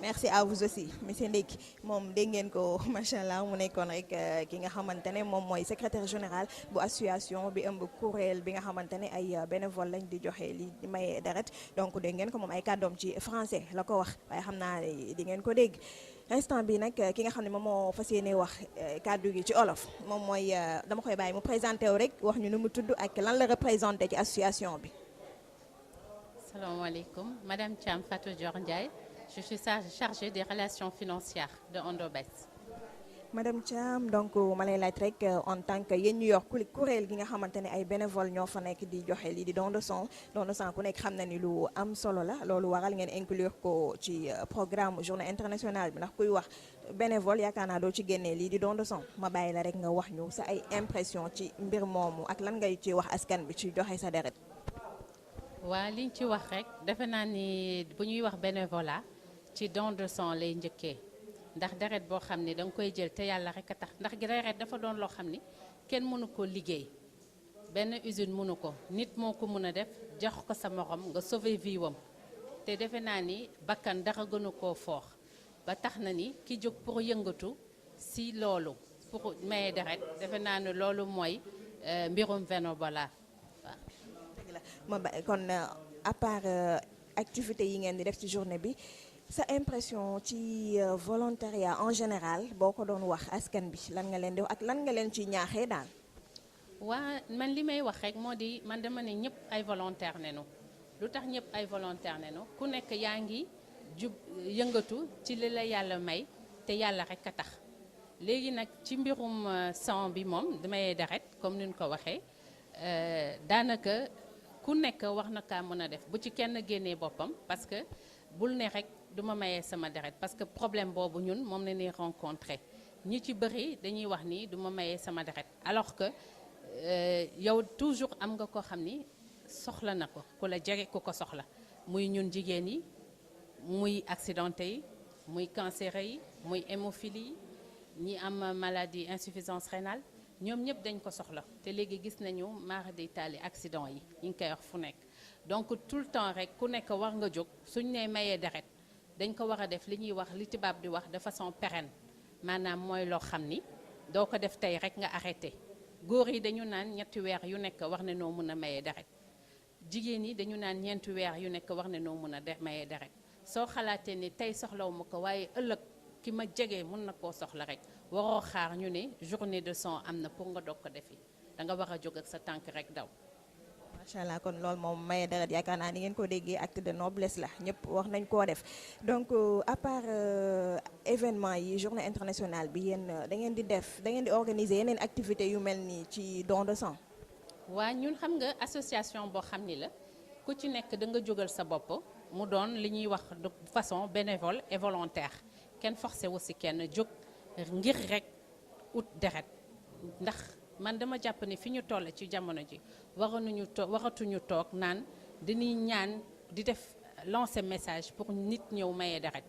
Merci à vous aussi monsieur Ndeki moom dégg ngeen ko macha allah mu nekkoon rek ki nga xamante ne moom mooy secrétaire général bu association bi ëmb kuréel bi nga xamante ne ay bénévole lañ di joxe li di maye deret donc dégg ngeen ko moom ay kàddoom ci français la ko wax waaye xam naa di ngeen ko dégg. instant bi nag ki nga xam ne moom moo fas yéene wax kàddu gi ci olof moom mooy dama koy bàyyi mu présenté wu rek wax ñu nu mu tudd ak lan la représenté ci association bi. Salaamaaleykum, Madame Thiam Fatou Dior Ndiaye. Je suis chargée des relations financières de Ondobes. Madame Thiam donc ma lay laaj rek en tant que yéen ñu yor kuréel gi nga xamante ne ay bénévole ñoo fa nekk di joxe lii di don de sang ku nekk xam na ni lu am solo la loolu waral ngeen inclure ko ci programme journée internationale bi ndax kuy wax bénévole yaakaar naa doo ci génnee lii di don de sang ma bàyyi la rek nga wax ñu sa ay impression ci mbir moomu ak lan ngay ci wax askan bi ci joxe sa deret. waa liñ ci wax rek defe naa ni bu ñuy wax bénévolat ci don de sang lay njëkkee ndax deret boo xam ne da nga koy jël te yàlla rek a tax ndax deret dafa doon loo xam ni kenn mënu ko liggéey benn usine mënu ko nit moo ko mën a def jox ko sa morom nga sauver vie wam te defe naa ni bakkan dara gënu koo foox ba tax na ni ki jóg pour yëngatu si loolu pour maye deret defe naa ni loolu mooy mbirum bénévolat waaw. kon à part activité yi ngeen di def ci journée bi sa impression ci volontariat en général boo ko doon wax askan bi lan nga leen di wax ak lan nga leen ci ñaaxee daal. waa man li may wax rek moo di man dama ne ñëpp ay volontaire nenu lu tax ñëpp ay volontaire nenu ku nekk yaa ngi jub yëngatu ci li la yàlla may te yàlla rek a tax léegi nag ci mbirum sang bi moom damay deret comme ni ñu ko waxee daanaka ku nekk wax na kaa mën a def bu ci kenn génnee boppam parce que bul ne rek du ma mayee sama deret parce que problème boobu ñun moom la ñuy rencontré ñi ci bëri dañuy wax ni du ma mayee sama deret alors que yow toujours am nga ko xam ni soxla na ko ku la jege ku ko soxla muy ñun jigéen yi muy accidenté yi muy cancer yi muy hémophilie yi ñi am maladie insuffisance rénale ñoom ñëpp dañ ko soxla te léegi gis nañu mara day taali accident yi ñu ngi koy wax fu nekk donc tout le temps rek ku nekk war nga jóg suñ ne mayee deret dañ ko war a def li ñuy wax li tubaab di wax de façon pérenne maanaam mooy loo xam ni doo ko def tey rek nga arrêté góor yi dañu naan ñetti weer yu nekk war na noo mën a mayee deret jigéen ñi dañu naan ñeenti weer yu nekk war na noo mën a maye deret soo xalaatee ni tey soxlawu ma ko waaye ëllëg ki ma jege mën na koo soxla rek waroo xaar ñu ne journée de sang am na pour nga doog ko defi da nga war a jóg ak sa tànk rek daw. macha allah kon loolu moom maye deret yaakaar naa ni ngeen ko déggee acte de noblesse la ñëpp wax nañ koo def donc à part événement yi journée internationale bi yéen da ngeen di organiser yeneen activités yu mel ni ci don de sang. waa ñun xam nga association boo xam ni la ku ci nekk da nga jógal sa bopp mu doon li ñuy wax de façon bénévole et volontaire kenn forcé wu si kenn jóg ngir rek ut deret ndax man dama jàpp ni fi ñu toll ci jamono ji waratuñu toog naan dañuy ñaan di def lancer message pour nit ñëw maye deret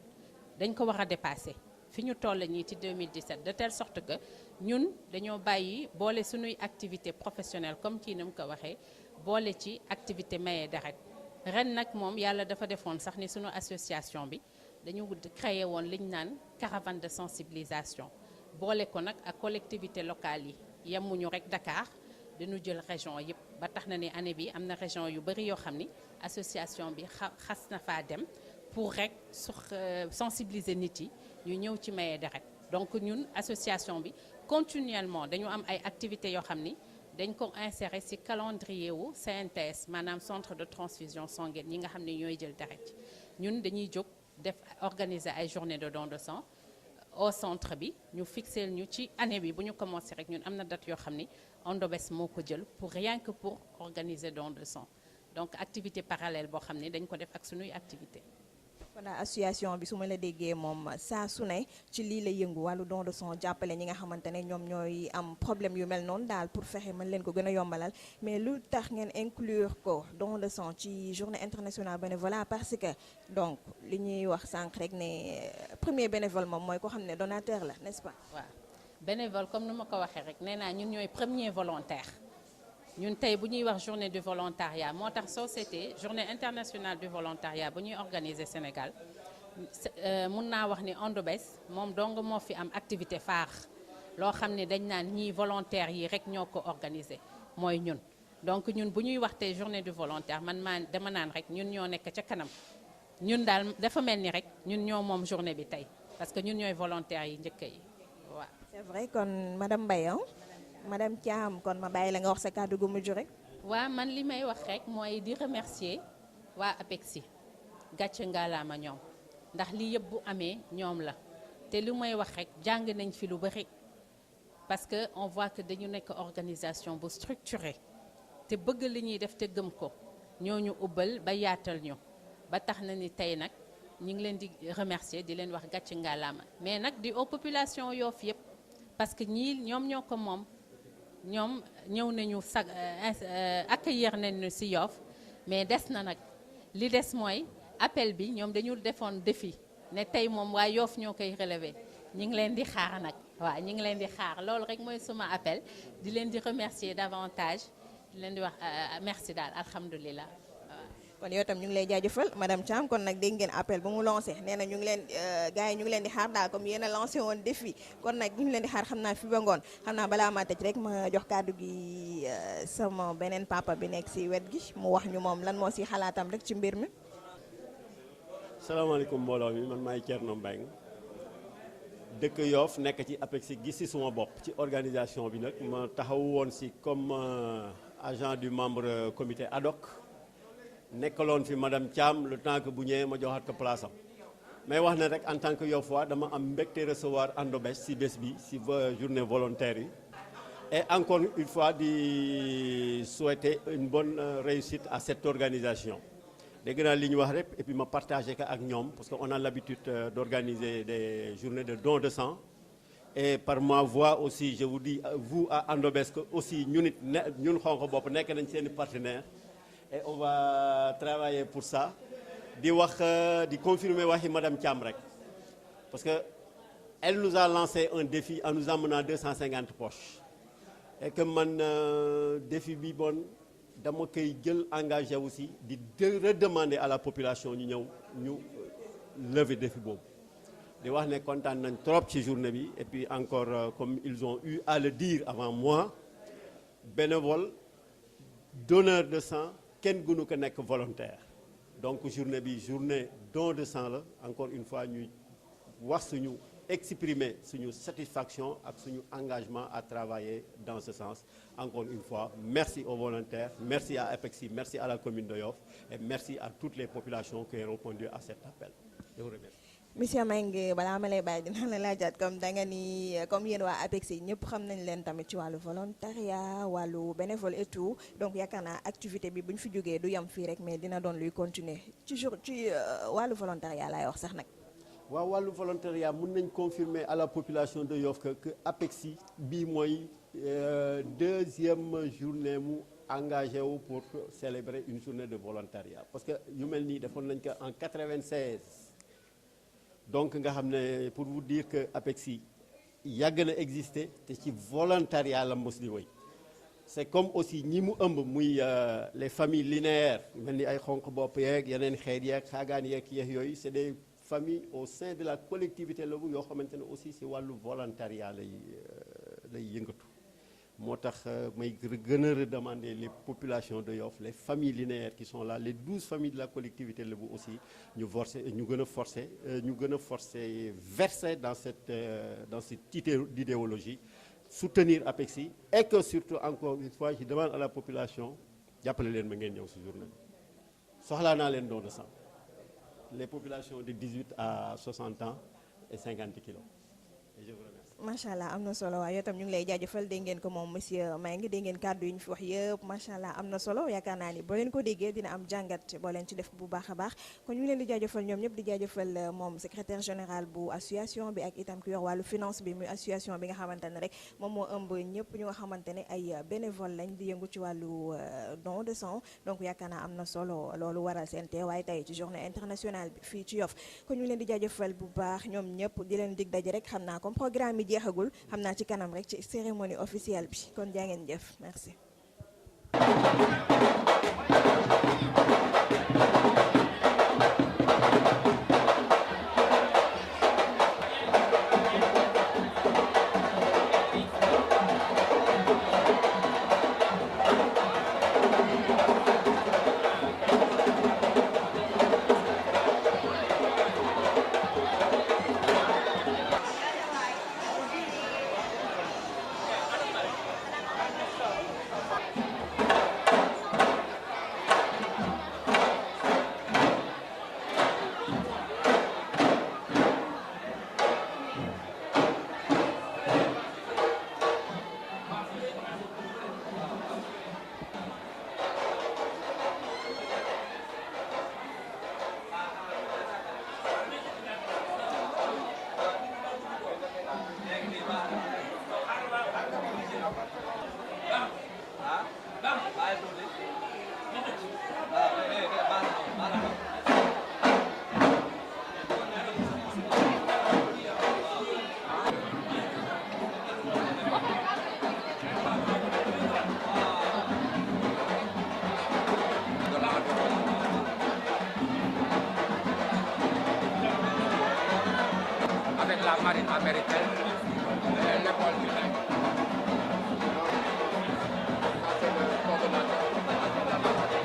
dañ ko war a dépasser fi ñu toll ñii ci 2017 de telle sorte que ñun dañoo bàyyi boole suñuy activité professionnelle comme kii nam ko waxee boole ci activité maye deret ren nag moom yàlla dafa defoon sax ni suñu association bi dañu créé woon liñ naan caravane de sensibilisation boole ko nag ak collectivité locale yi yemuñu rek Dakar dañu jël région yëpp ba tax na ni année bi am na région yu bëri yoo xam ni association bi xas na faa dem pour rek sensibiliser nit yi ñu ñëw ci maye deret donc ñun association bi continuellement dañu am ay activités yoo xam ni dañ ko insérer ci calendrier wu CNTS maanaam centre de transfusion sanguine ñi nga xam ne ñooy jël deret ñun dañuy jóg def organiser ay journée de don de sang au centre bi ñu fixeel ñu ci année bi bu ñu commencé rek ñun am na date yoo xam ni Ondobes moo ko jël pour rien que pour organiser don de sang donc activité parallèle boo xam ne dañ ko def ak suñuy activité voilà association bi su ma la déggee moom saa su ne ci lii la yëngu wàllu don de sang jàppale ñi nga xamante ne ñoom ñooy am problème yu mel noonu daal pour fexe mën leen ko gën a yombalal mais lu tax ngeen inclure ko don de sang ci journée internationale bénévolat parce que donc li ñuy wax sànq rek ne premier bénévole moom mooy ko xam ne donateur la n'est-ce pas. waaw bénévole comme ni ma ko waxee rek nee naa ñun ñooy premier volontaire. ñun tey bu ñuy wax journée du volontariat moo tax société journée internationale du volontariat bu ñuy organiser Sénégal mun naa wax ni Ondobes moom dong moo fi am activité phare loo xam ne dañ naan ñii volontaires yi rek ñoo ko organiser mooy ñun donc ñun bu ñuy wax tey journée du volontaire man dama naan rek ñun ñoo nekk ca kanam ñun daal dafa mel ni rek ñun ñoo moom journée bi tey parce que ñun ñooy volontaires yi njëkk yi waaw. c'est vrai kon madame Mbaye madame Thiam kon ma bàyyi la nga wax sa kàddu gu mujj rek. waaw man li may wax rek mooy di remercier waa APEXI gàcce ngaalaama ñoom ndax lii yëpp bu amee ñoom la te lu may wax rek jàng nañ fi lu bëri parce que on voit que dañu nekk organisation bu structurée te bëgg li ñuy def te gëm ko ñooñu ubbal ba yaatal ñu ba tax na ni tey nag ñu ngi leen di remercier di leen wax gàcce ngaalaama mais nag di aux population Yoff yëpp parce que ñii ñoom ñoo ko moom. ñoom ñëw nañu accueillir nañu ci Yoff mais des na nag li des mooy appel bi ñoom dañu defoon défi ne tey moom waa Yoff ñoo koy relever ñi ngi leen di xaar nag waaw ñi ngi leen di xaar loolu rek mooy suma appel di leen di remercier davantage di leen di wax merci daal alhamdulilah kon yow tam ñu ngi lay jaajëfal madame Thiam kon nag dégg ngeen appel ba mu lancé nee na ñu ngi leen gars yi ñu ngi leen di xaar daal comme yéen a lancé woon défi kon nag ñu ngi leen di xaar xam naa fi ba ngoon xam naa balaa maa tëj rek ma jox kàddu gi sama beneen papa bi nekk si wet gi mu wax ñu moom lan moo si xalaatam rek ci mbir mi. salaamaaleykum mbooloo mi man maay Thierno Mbengue dëkk Yoff nekk ci APEXI gis si suma bopp ci organisation bi nag ma taxaw woon si comme agent du membre comité ad hoc. nekkaloon fi madame Thiam le temps que bu ñëwee ma joxaat ko place am mais wax na rek en tant que Yoffois dama am mbégte recevoir Ondobes si bés bi si journée volontaire yi et encore une fois di souhaiter une bonne réussite à cette organisation dégg naa li ñu wax rek et puis ma partagé ko ak ñoom parce que on a l'habitude d'organiser des journées de don de sang et par ma voix aussi je vous dis vous à Ondobes que aussi ñun it ñun xonq bopp nekk nañ seeni partenaire et on va travailler pour ça di wax di confirmer waxi madame Thiam rek parce que elle nous a lancé un défi en nous amenant 250 poches et que man défi bi bon dama koy jël engagé aussi di redemander à la population ñu ñëw ñu lever défi boobu di wax ne kontaan nañ trop ci journée bi et puis encore comme ils ont eu à le dire avant moi bénévole donneur de sang kenn gënu ko nekk volontaire donc journée bi journée don de sang la encore une fois ñuy wax suñu exprimer suñu satisfaction ak suñu engagement à travailler dans ce sens. Encore une fois, merci aux volontaires, merci à APEXI, merci à la commune de Yoff et merci à toutes les populations qui ont répondu à cet appel. Je vous remercie. Monsieur Mbengue balaa ma lay bàyyi dina la laajaat comme da nga ni comme yéen waa APEXI ñëpp xam nañ leen tamit ci wàllu volontariat wàllu bénévole et tout donc yaakaar naa activité bi bu ñu fi jógee du yam fii rek mais dina doon luy continuer ci wàllu volontariat laay wax sax nag. waaw wàllu volontariat mën nañ confirmer à la population de Yoff que APEXI bii mooy deuxième journée mu engagé wu pour célébrer une journée de volontariat parce que yu mel nii defoon nañ ko en 96 donc nga xam ne pour vous dire que APEXI yàgg na exister te ci volontariat la mos di woy c'est comme aussi ñi mu ëmb muy les familles linéaires mel ni ay xonq bopp yeeg yeneen xeet yeeg xaagaan yeeg yooyu c'est des familles au sein de la collectivité la bu yoo xamante ne aussi si wàllu volontariat lay yëngatu moo tax may gën a redemander les populations de Yoff les familles linéaires qui sont là les 12 familles de la collectivité la bu aussi ñu gën a forcer verser dans cette idéologie soutenir APEXI et que surtout encore une fois je demande à la population jàppale leen ma ngeen ñëw si journée soxlaa naa leen don de sang les populations de 18 à 60 ans et 50 kilos. Et je vous remercie. macha allah am na solo waaye itam ñu ngi lay jaajëfal dégg ngeen ko moom monsieur Mbengue dégg ngeen kàddu yi ñu fi wax yëpp macha allah am na solo yaakaar naa ni boo leen ko déggee dina am jàngat boo leen ci def bu baax a baax kon ñu ngi leen di jaajëfal ñoom ñëpp di jaajëfal moom secrétaire général bu association bi ak itam ku yor wàllu finance bi muy association bi nga xamante ne rek moom moo ëmb ñëpp ñu nga xamante ne ay bénévole lañ di yëngu ci wàllu don de sang donc yaakaar naa am na solo loolu waral seen teewaay tey ci journée internationale bi fii ci Yoff kon ñu ngi leen di jaajëfal bu baax ñoom ñëpp di leen dig daje rek xam naa comme programme yi jeexagul xam naa ci kanam rek ci cérémonie officielle bi kon jaa ngeen jëf merci. La marine américaine et l'école du Nègre. C'est le coordonnateur.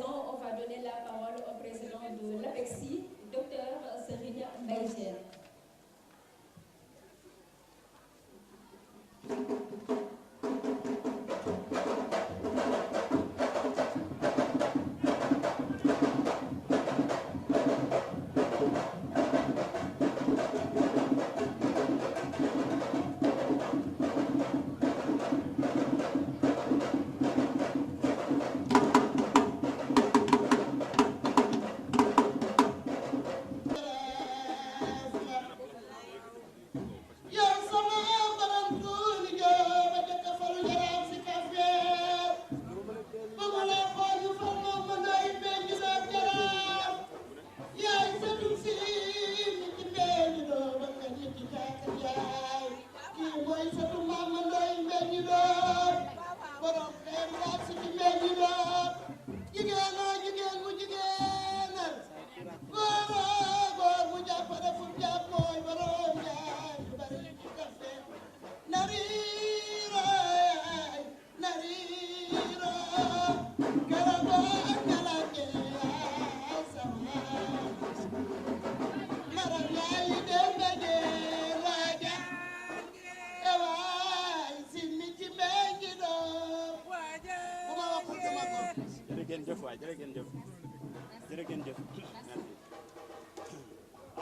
On va donner la parole au président de l'APEXI, Dr Serigne Mbaye Diène.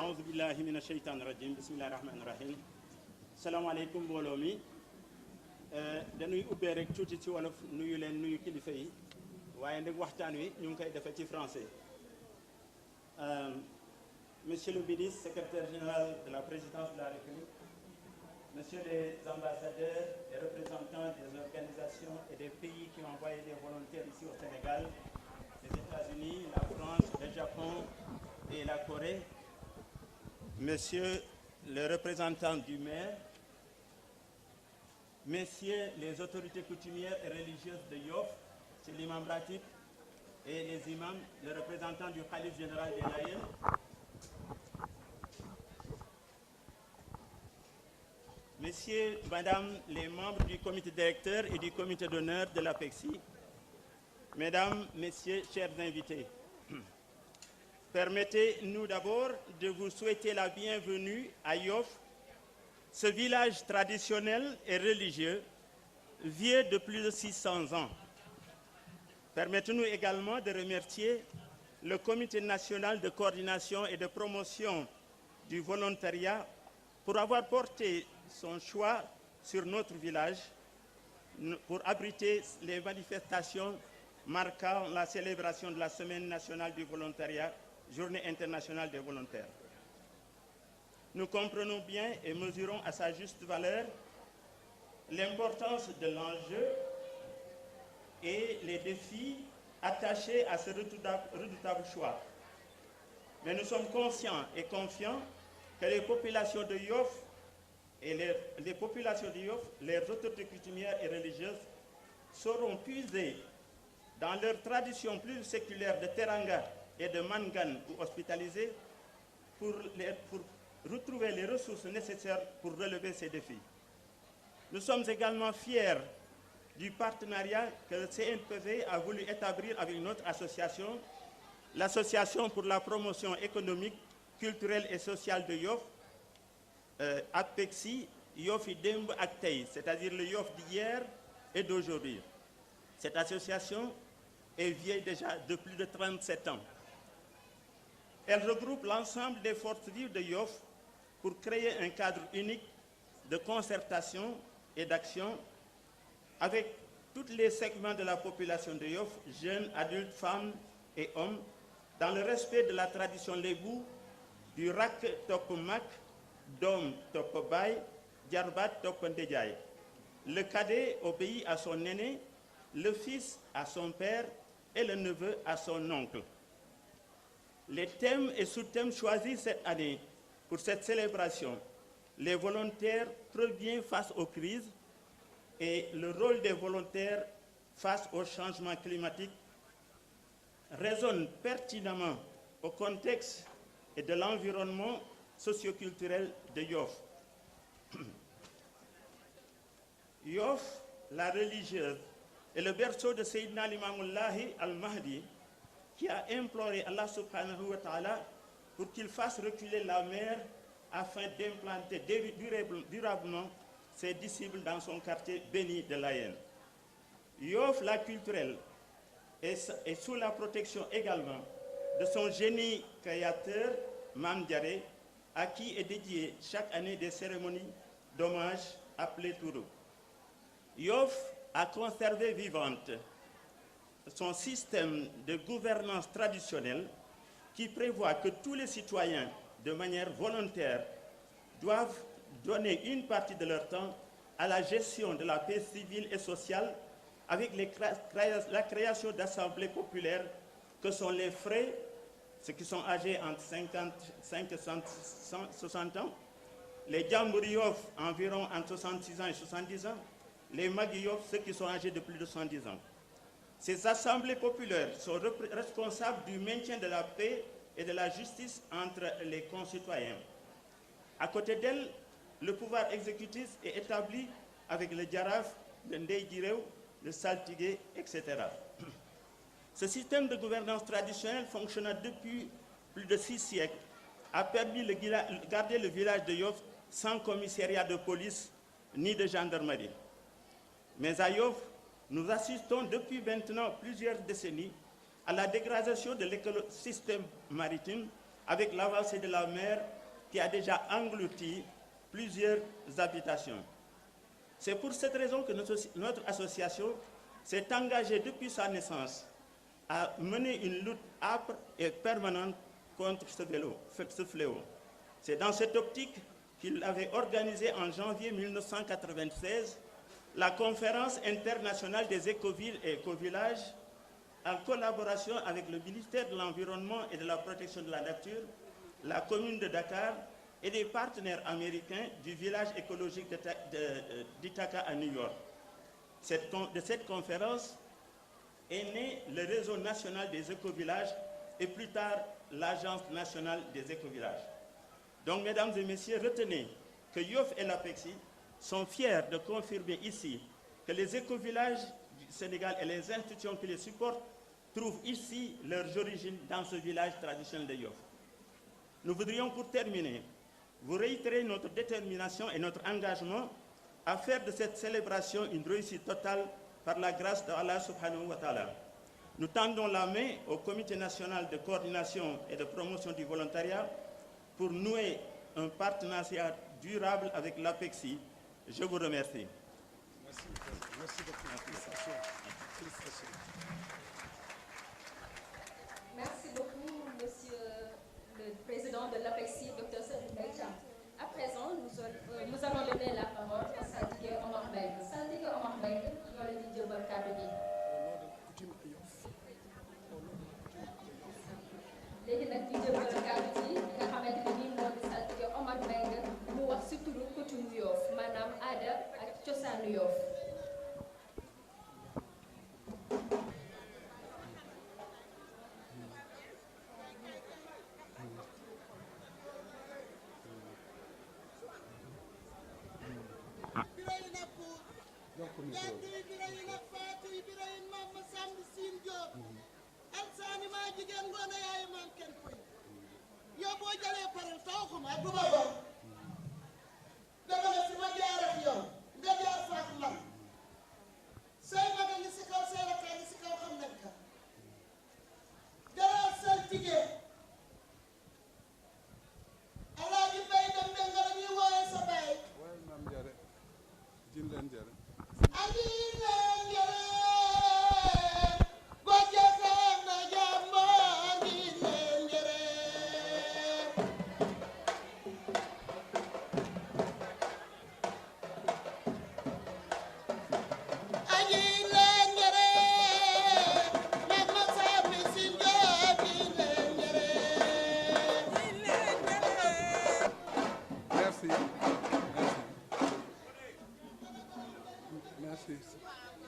aouzu billahi mina sheytaani rajim bismillahi rahmaani rahim salaamaaleykum mbooloo mi dañuy ubbee rek tuuti ci wolof nuyu leen nuyu kilifa yi waaye nag waxtaan wi ñu ngi koy defee ci français. Monsieur le ministre, secrétaire général de la présidence de la République, Monsieur les ambassadeurs et représentants des organisations et des pays qui ont envoyé des volontaires ici au Sénégal, les États-Unis, la France, le Japon et la Corée, Monsieur le représentant du maire, Messieurs les autorités coutumières et religieuses de Yoff, c'est l'imam Ratib, et les imams, le représentant du Khalif général des Layènes, Messieurs, Madame, les membres du comité directeur et du comité d'honneur de l'APEXI, Mesdames, Messieurs, chers invités, permettez-nous d'abord de vous souhaiter la bienvenue à Yoff, ce village traditionnel et religieux, vieux de plus de 600 ans. Permettez-nous également de remercier le Comité national de coordination et de promotion du volontariat pour avoir porté son choix sur notre village pour abriter les manifestations marquant la célébration de la Semaine nationale du volontariat, Journée internationale des volontaires. Nous comprenons bien et mesurons à sa juste valeur l'importance de l'enjeu et les défis attachés à ce redoutable choix. Mais nous sommes conscients et confiants que les populations de Yoff et les populations de Yoff, les autorités coutumières et religieuses sauront puiser dans leur tradition plus séculaire de teranga et de mangan ou hospitalisés pour retrouver les ressources nécessaires pour relever ces défis. Nous sommes également fiers du partenariat que le CNPV a voulu établir avec notre association, l'Association pour la promotion économique, culturelle et sociale de Yoff, APEXI Yoff yi démb ak tey, c'est-à-dire le Yoff d'hier et d'aujourd'hui. Cette association est vieille déjà de plus de 37 ans. Elle regroupe l'ensemble des forces vives de Yoff pour créer un cadre unique de concertation et d'action avec tous les segments de la population de Yoff, jeunes, adultes, femmes et hommes, dans le respect de la tradition lébou, du rak top mak, dom top bay, djarbat top ndejay. Le cadet obéit à son aîné, le fils à son père et le neveu à son oncle. Les thèmes et sous-thèmes choisis cette année pour cette célébration, les volontaires préviennent face aux crises et le rôle des volontaires face au changement climatique résonne pertinemment au contexte et de l'environnement socioculturel de Yoff. Yoff, la religieuse, est le berceau de Sayyidina Limamullahi al-Mahdi qui a imploré Allah subhanahu wa ta'ala pour qu'il fasse reculer la mer afin d'implanter durablement ses disciples dans son quartier béni de l'Aïen. Yoff, la culturelle, est sous la protection également de son génie créateur, Mame Diarra, à qui est dédié chaque année des cérémonies d'hommage appelées Tourou. Yoff a conservé vivante son système de gouvernance traditionnelle qui prévoit que tous les citoyens, de manière volontaire, doivent donner une partie de leur temps à la gestion de la paix civile et sociale avec la création d'assemblées populaires que sont les frais, ceux qui sont âgés entre 55 et 60 ans, les Djambouri Yoff environ entre 66 ans et 70 ans, les Magui Yoff, ceux qui sont âgés de plus de 110 ans. Ces assemblées populaires sont responsables du maintien de la paix et de la justice entre les concitoyens. À côté d'elles, le pouvoir exécutif est établi avec le Djaraf, le Ndeye Direw, le Saltigué, etc. Ce système de gouvernance traditionnelle fonctionnant depuis plus de 6 siècles a permis de garder le village de Yoff sans commissariat de police ni de gendarmerie. Mais à Yoff, nous assistons depuis maintenant plusieurs décennies à la dégradation de l'écosystème maritime avec l'avancée de la mer qui a déjà englouti plusieurs habitations. C'est pour cette raison que notre association s'est engagée depuis sa naissance à mener une lutte âpre et permanente contre ce fléau. C'est dans cette optique qu'il avait organisé en janvier 1996 la conférence internationale des écovilles et écovillages en collaboration avec le ministère de l'Environnement et de la Protection de la Nature, la commune de Dakar et des partenaires américains du village écologique d'Ithaca à New York. De cette conférence est né le réseau national des écovillages et plus tard l'Agence nationale des écovillages. Donc, mesdames et messieurs, retenez que Yoff et l'APEXI sont fiers de confirmer ici que les écovillages du Sénégal et les institutions qui les supportent trouvent ici leurs origines dans ce village traditionnel de Yoff. Nous voudrions pour terminer vous réitérer notre détermination et notre engagement à faire de cette célébration une réussite totale par la grâce d'Allah subhanahu wa ta'ala. Nous tendons la main au Comité national de coordination et de promotion du volontariat pour nouer un partenariat durable avec l'APEXI. Je vous remercie. Merci beaucoup. Félicitations. Merci beaucoup, Monsieur le Président de l'APEXI, Dr Serigne Mbaye Thiam. À présent, nous allons donner la parole à Saltigué Omar Mbengue. Saltigué Omar Mbengue, ñoo leen di jëbal kàddu gi. léegi nag di jëbal kàddu gi nga xamante ne nii moo di Saltigué Omar Mbengue mu wax si turu coutume Yoff maanaam aada ak cosaanu Yoff.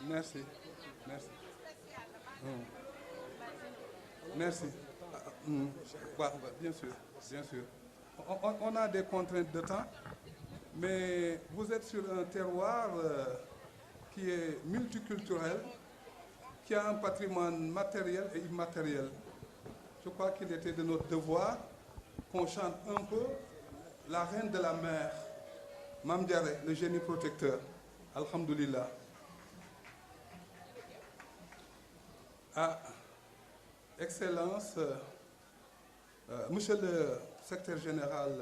Merci. Merci. Merci. Bien sûr, bien sûr. On a des contraintes de temps, mais vous êtes sur un terroir qui est multiculturel, qui a un patrimoine matériel et immatériel. Je crois qu'il était de notre devoir qu'on chante un peu la reine de la mer, Mame Diarra, le génie protecteur. Alhamdulillah. Excellence, Monsieur le secrétaire général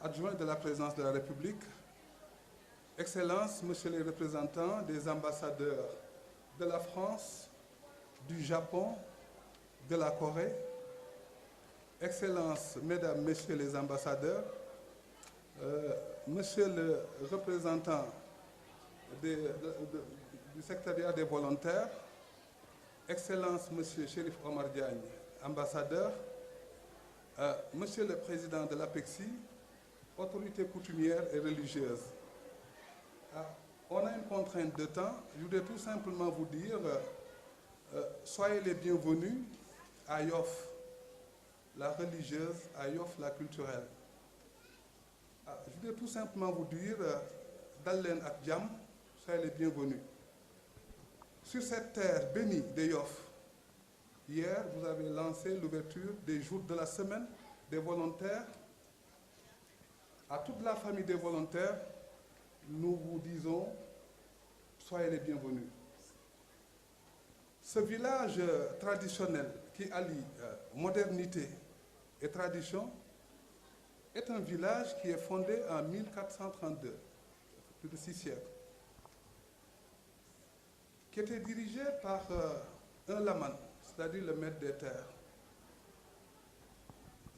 adjoint de la présidence de la République, Excellence, Monsieur les représentants des ambassadeurs de la France, du Japon, de la Corée, Excellence, Mesdames, Messieurs les ambassadeurs, Monsieur le représentant du secrétariat des volontaires, Excellence, Monsieur Chérif Omar Diagne, ambassadeur, Monsieur le Président de l'APEXI, autorité coutumière et religieuse. On a une contrainte de temps. Je voudrais tout simplement vous dire, soyez les bienvenus à Yoff, la religieuse, à Yoff, la culturelle. Je voudrais tout simplement vous dire, Dalen ak Jam, soyez les bienvenus. Sur cette terre bénie de Yoff, hier, vous avez lancé l'ouverture des jours de la semaine des volontaires. À toute la famille des volontaires, nous vous disons, soyez les bienvenus. Ce village traditionnel qui allie modernité et tradition est un village qui est fondé en 1432, plus de 6 siècles, qui était dirigé par un laman, c'est-à-dire le maître des terres.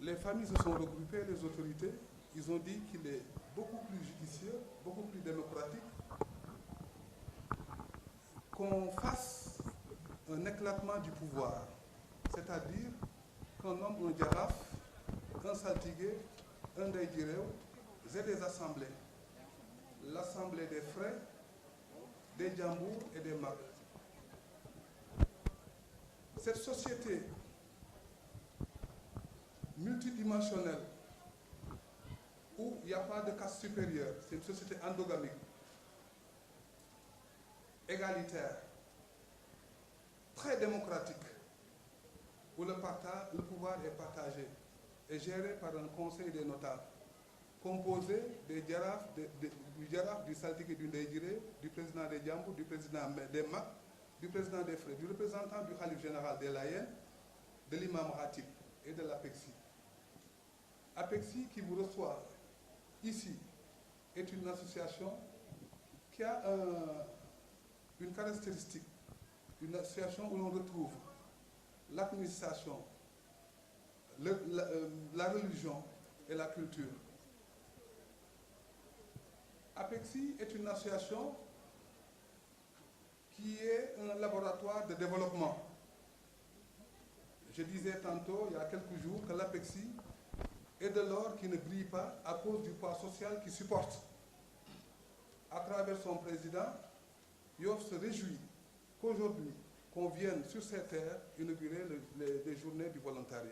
Les familles se sont regroupées, les autorités, ils ont dit qu'il est beaucoup plus judicieux, beaucoup plus démocratique, qu'on fasse un éclatement du pouvoir, c'est-à-dire qu'on nomme un djaraf, un saltigué, un daïdiréo, et des assemblées. L'assemblée des frères, des djambours et des mags. Cette société multidimensionnelle où il n'y a pas de caste supérieure, c'est une société endogamique, égalitaire, très démocratique, où le pouvoir est partagé et géré par un conseil des notables, composé des djarafs, du djaraf, du saltigue, du ndaïdiré, du président des djambours, du président des mags, du président des frères, du représentant du khalife général des Layènes, de l'imam Ratib et de l'APEXI. APEXI qui vous reçoit ici est une association qui a une caractéristique, une association où l'on retrouve l'administration, la religion et la culture. APEXI est une association qui est un laboratoire de développement. Je disais tantôt, il y a quelques jours, que l'APEXI est de l'or qui ne brille pas à cause du poids social qu'il supporte. À travers son président, Yoff se réjouit qu'aujourd'hui, qu'on vienne sur ces terres inaugurer les journées du volontariat.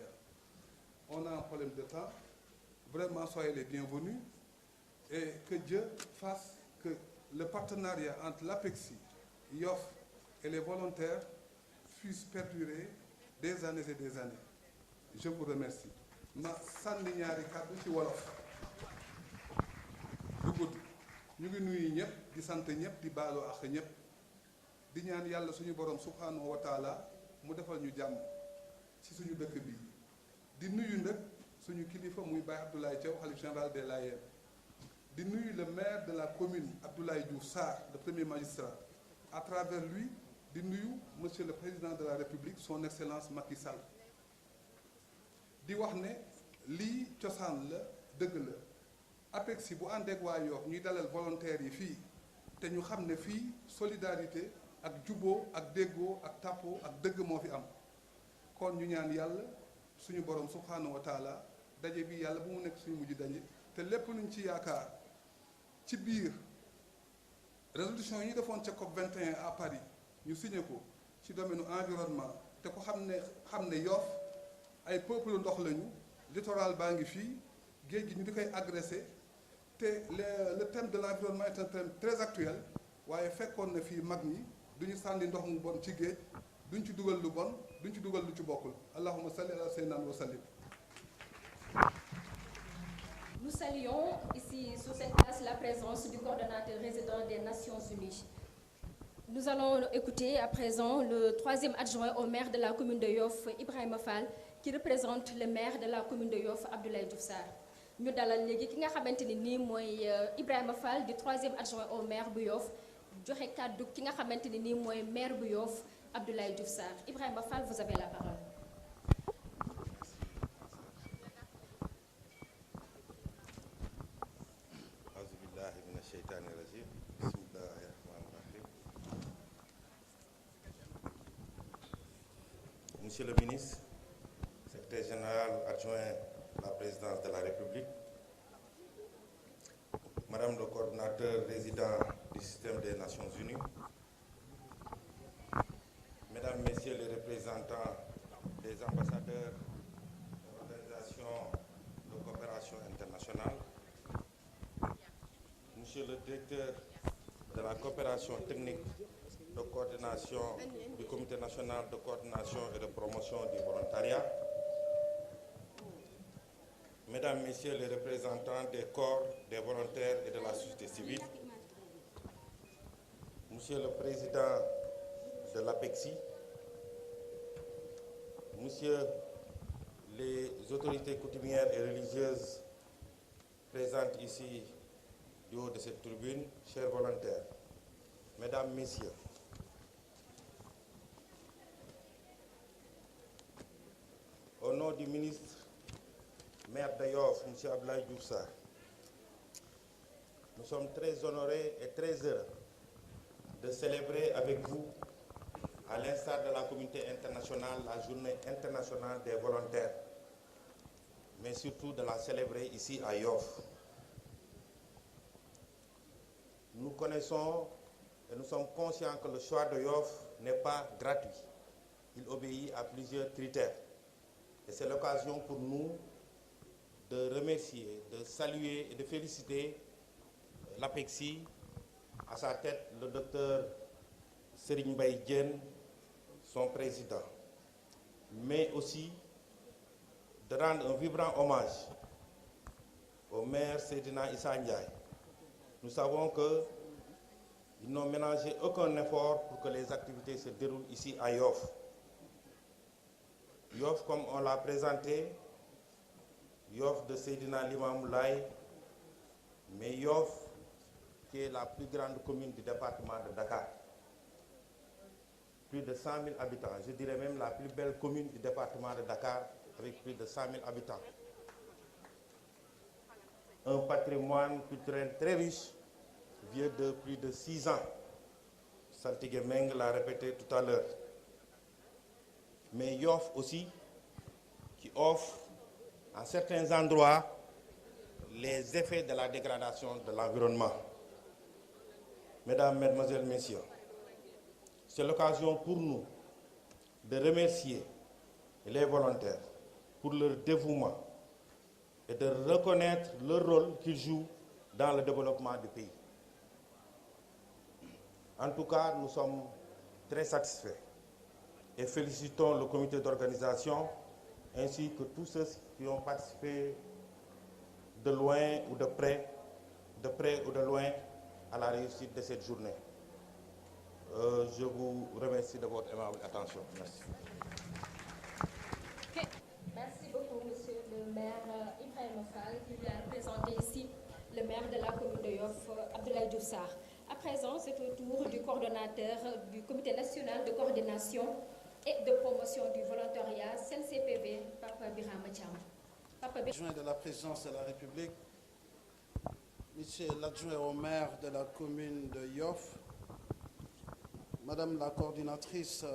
On a un problème de temps. Vraiment, soyez les bienvenus. Et que Dieu fasse que le partenariat entre l'APEXI, Yoff et les volontaires puisse perdurer des années et des années. Je vous remercie. Ma sànni ñaari kàddu ci wolof du gudd ñu ngi nuyu ñëpp di sant ñëpp di baalu ak ñëpp di ñaan yàlla suñu borom subhanahu wa taala mu defal ñu jàmm ci suñu dëkk bi di nuyu nag suñu kilifa muy Baye Abdoulaye Thiaw khalife général des Layènes di nuyu le maire de la commune Abdoulaye Diouf Sarr le premier magistrat à travers lui di nuyu monsieur le président de la République son excellence Macky Sall di wax ne lii cosaan la dëgg la APEXI bu àndeek waa Yoff ñuy dalal volontaires yi fii te ñu xam ne fii solidarité ak juboo ak déggoo ak tàppoo ak dëgg moo fi am kon ñu ñaan yàlla suñu borom subhanahu wa taala daje bi yàlla bu mu nekk suñu mujj daje te lépp luñ ci yaakaar ci biir résolution yi ñu defoon ca COP 21 à Paris ñu signé ko ci domaine environnement te ko xam ne Yoff ay peuple ndox lañu littoral baa ngi fii géej gi ñu di koy agressé te le thème de l'environnement est un thème très actuel waaye fekkoon na fii mag ñi duñu sànni ndox mu bon ci géej duñ ci dugal lu bon duñ ci dugal lu ci bokkul allahumma salli ala sayyidina wa sallim. Nous saluons ici sur cette place la présence du coordonnateur résident des Nations Unies. Nous allons écouter à présent le 3e adjoint au maire de la commune de Yoff, Ibrahima Fall, qui représente le maire de la commune de Yoff, Abdoulaye Diouf Sarr. Ñu dalal léegi ki nga xamante ni nii mooy Ibrahima Fall di 3e adjoint au maire bu Yoff joxe kàddu ki nga xamante ni nii mooy maire bu Yoff, Abdoulaye Diouf Sarr. Ibrahima Fall, vous avez la parole. Monsieur le ministre, secrétaire général adjoint à la présidence de la République, Madame le coordinateur résident du système des Nations Unies, Mesdames, Messieurs les représentants des ambassadeurs de l'Organisation de coopération internationale, Monsieur le directeur de la coopération technique de coordination du Comité national de coordination et de promotion du volontariat, Mesdames, Messieurs les représentants des corps, des volontaires et de la société civile, Monsieur le Président de l'APEXI, Monsieur les autorités coutumières et religieuses présentes ici du haut de cette tribune, chers volontaires, Mesdames, Messieurs, au nom du ministre maire de Yoff, M. Abdoulaye Diouf Sarr, nous sommes très honorés et très heureux de célébrer avec vous, à l'instar de la communauté internationale, la journée internationale des volontaires, mais surtout de la célébrer ici à Yoff. Nous connaissons et nous sommes conscients que le choix de Yoff n'est pas gratuit. Il obéit à plusieurs critères. Et c'est l'occasion pour nous de remercier, de saluer et de féliciter l'APEXI, à sa tête le docteur Serigne Mbaye Diène, son président, mais aussi de rendre un vibrant hommage au maire Seydina Issa Ndiaye. Nous savons qu'ils n'ont ménagé aucun effort pour que les activités se déroulent ici à Yoff. Yoff, comme on l'a présenté, Yoff de Seydina Limamou Laye, mais Yoff qui est la plus grande commune du département de Dakar. Plus de 100 000 habitants, je dirais même la plus belle commune du département de Dakar avec plus de 100 000 habitants. Un patrimoine culturel très riche, vieux de plus de 6 ans. Saltigué Meng l'a répété tout à l'heure. Mais Yoff aussi, qui offre à certains endroits les effets de la dégradation de l'environnement. Mesdames, Mesdemoiselles, Messieurs, c'est l'occasion pour nous de remercier les volontaires pour leur dévouement et de reconnaître le rôle qu'ils jouent dans le développement du pays. En tout cas, nous sommes très satisfaits et félicitons le comité d'organisation ainsi que tous ceux qui ont participé de loin ou de près ou de loin à la réussite de cette journée. Je vous remercie de votre aimable attention. Merci. Merci beaucoup, monsieur le maire Ibrahima Fall, qui vient représenter ici le maire de la commune de Yoff, Abdoulaye Diouf Sarr. À présent, c'est au tour du coordonnateur du Comité national de coordination et de promotion du volontariat, CNCPV, Papa Birama Thiam. Adjoint de la présidence de la République, monsieur l'adjoint au maire de la commune de Yoff, madame la coordinatrice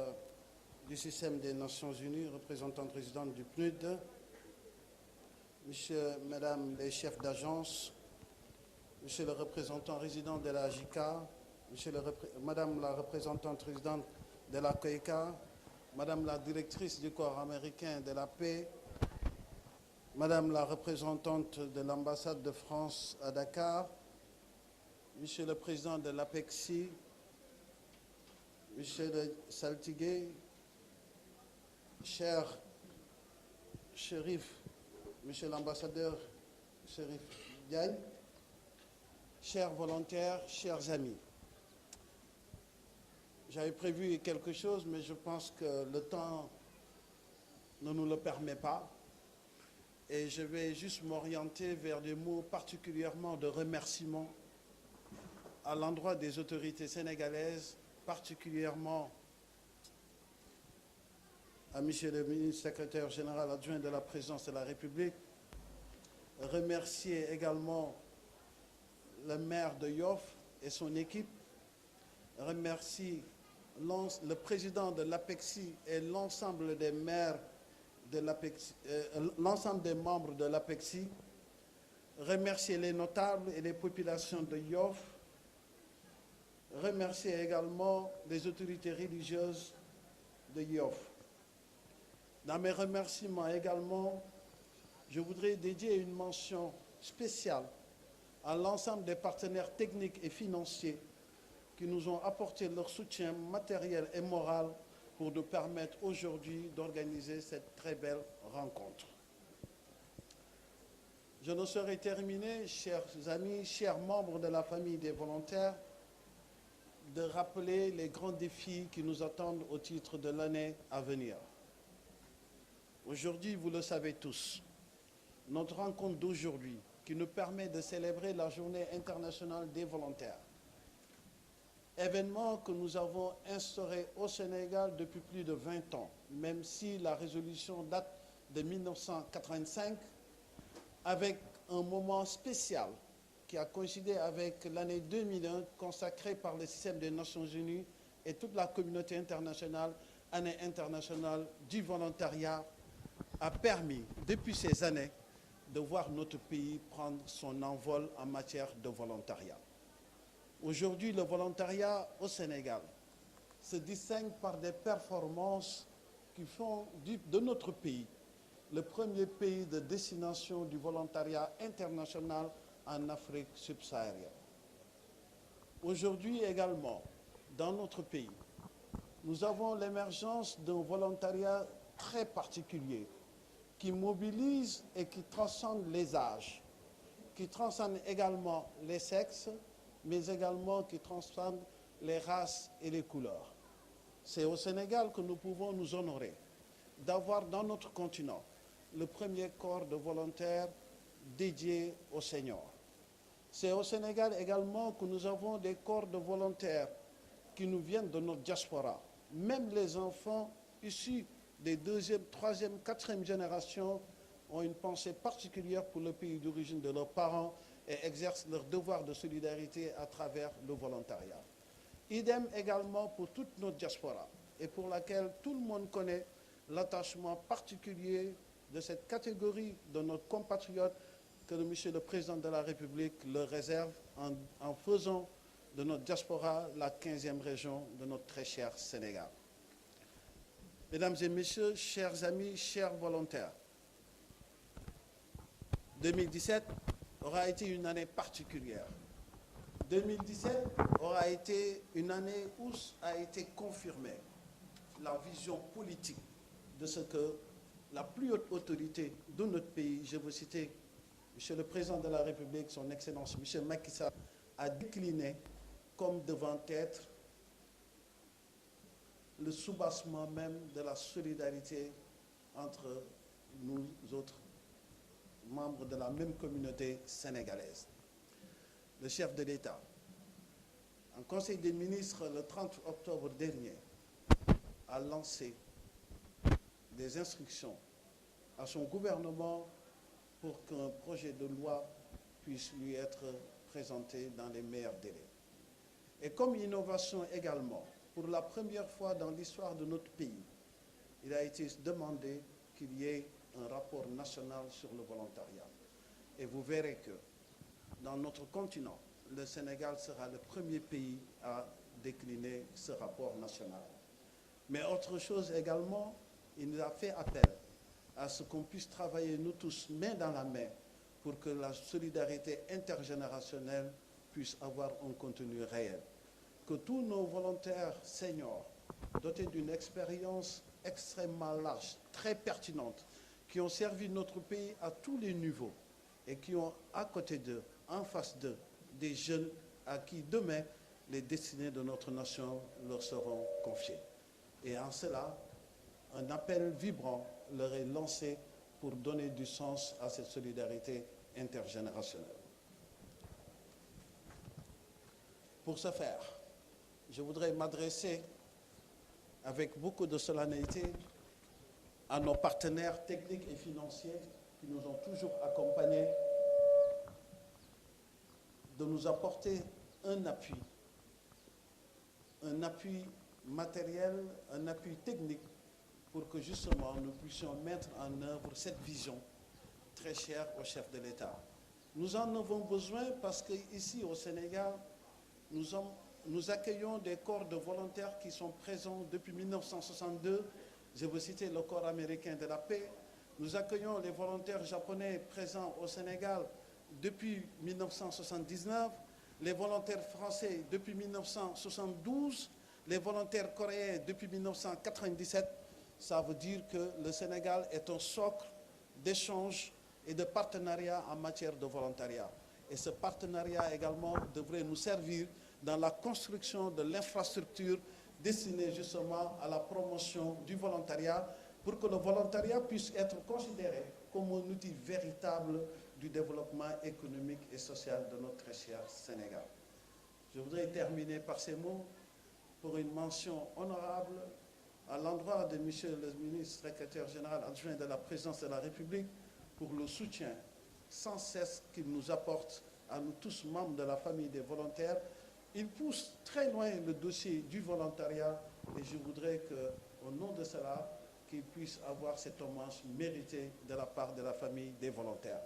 du système des Nations Unies, représentante résidente du PNUD, monsieur, madame les chefs d'agence, monsieur le représentant résident de la JICA, Madame la représentante résidente de la COICA, Madame la directrice du corps américain de la paix, Madame la représentante de l'ambassade de France à Dakar, Monsieur le président de l'APEXI, Monsieur le Saltigué, cher Chérif, Monsieur l'ambassadeur Chérif Diagne, chers volontaires, chers amis. J'avais prévu quelque chose, mais je pense que le temps ne nous le permet pas. Et je vais juste m'orienter vers des mots particulièrement de remerciement à l'endroit des autorités sénégalaises, particulièrement à Monsieur le ministre secrétaire général adjoint de la présidence de la République. Remercier également le maire de Yoff et son équipe. Remercier le président de l'APEXI et l'ensemble des maires de l'APEXI, l'ensemble des membres de l'APEXI. Remercier les notables et les populations de Yoff. Remercier également les autorités religieuses de Yoff. Dans mes remerciements également, je voudrais dédier une mention spéciale à l'ensemble des partenaires techniques et financiers qui nous ont apporté leur soutien matériel et moral pour nous permettre aujourd'hui d'organiser cette très belle rencontre. Je ne saurais terminer, chers amis, chers membres de la famille des volontaires, de rappeler les grands défis qui nous attendent au titre de l'année à venir. Aujourd'hui, vous le savez tous, notre rencontre d'aujourd'hui qui nous permet de célébrer la Journée internationale des volontaires, événement que nous avons instauré au Sénégal depuis plus de 20 ans, même si la résolution date de 1985, avec un moment spécial qui a coïncidé avec l'année 2001 consacrée par le système des Nations Unies et toute la communauté internationale, année internationale du volontariat, a permis depuis ces années de voir notre pays prendre son envol en matière de volontariat. Aujourd'hui, le volontariat au Sénégal se distingue par des performances qui font de notre pays le premier pays de destination du volontariat international en Afrique subsaharienne. Aujourd'hui également, dans notre pays, nous avons l'émergence d'un volontariat très particulier qui mobilise et qui transcende les âges, qui transcende également les sexes, mais également qui transcende les races et les couleurs. C'est au Sénégal que nous pouvons nous honorer d'avoir dans notre continent le premier corps de volontaires dédié au Seigneur. C'est au Sénégal également que nous avons des corps de volontaires qui nous viennent de notre diaspora. Même les enfants issus des deuxième, troisième, quatrième générations ont une pensée particulière pour le pays d'origine de leurs parents et exercent leur devoir de solidarité à travers le volontariat. Idem également pour toute notre diaspora et pour laquelle tout le monde connaît l'attachement particulier de cette catégorie de nos compatriotes que Monsieur le Président de la République leur réserve en faisant de notre diaspora la 15e région de notre très cher Sénégal. Mesdames et messieurs, chers amis, chers volontaires, 2017 aura été une année particulière. 2017 aura été une année où a été confirmée la vision politique de ce que la plus haute autorité de notre pays, je veux citer Monsieur le Président de la République, son Excellence, Monsieur Macky Sall, a décliné comme devant être le soubassement même de la solidarité entre nous autres membres de la même communauté sénégalaise. Le chef de l'État, en Conseil des ministres le 30 octobre dernier, a lancé des instructions à son gouvernement pour qu'un projet de loi puisse lui être présenté dans les meilleurs délais. Et comme innovation également, pour la première fois dans l'histoire de notre pays, il a été demandé qu'il y ait un rapport national sur le volontariat. Et vous verrez que dans notre continent, le Sénégal sera le premier pays à décliner ce rapport national. Mais autre chose également, il nous a fait appel à ce qu'on puisse travailler nous tous main dans la main pour que la solidarité intergénérationnelle puisse avoir un contenu réel. Que tous nos volontaires seniors, dotés d'une expérience extrêmement large, très pertinente, qui ont servi notre pays à tous les niveaux et qui ont à côté d'eux, en face d'eux, des jeunes à qui demain les destinées de notre nation leur seront confiées. Et en cela, un appel vibrant leur est lancé pour donner du sens à cette solidarité intergénérationnelle. Pour ce faire, je voudrais m'adresser avec beaucoup de solennité à nos partenaires techniques et financiers qui nous ont toujours accompagnés, de nous apporter un appui matériel, un appui technique pour que justement nous puissions mettre en œuvre cette vision très chère au chef de l'État. Nous en avons besoin parce qu'ici au Sénégal, nous accueillons des corps de volontaires qui sont présents depuis 1962. Je veux citer le corps américain de la paix. Nous accueillons les volontaires japonais présents au Sénégal depuis 1979, les volontaires français depuis 1972, les volontaires coréens depuis 1997. Ça veut dire que le Sénégal est un socle d'échange et de partenariat en matière de volontariat. Et ce partenariat également devrait nous servir dans la construction de l'infrastructure destinée justement à la promotion du volontariat pour que le volontariat puisse être considéré comme un outil véritable du développement économique et social de notre très cher Sénégal. Je voudrais terminer par ces mots pour une mention honorable à l'endroit de M. le ministre secrétaire général adjoint de la présidence de la République pour le soutien sans cesse qu'il nous apporte à nous tous membres de la famille des volontaires. Il pousse très loin le dossier du volontariat et je voudrais qu'au nom de cela, qu'il puisse avoir cet hommage mérité de la part de la famille des volontaires.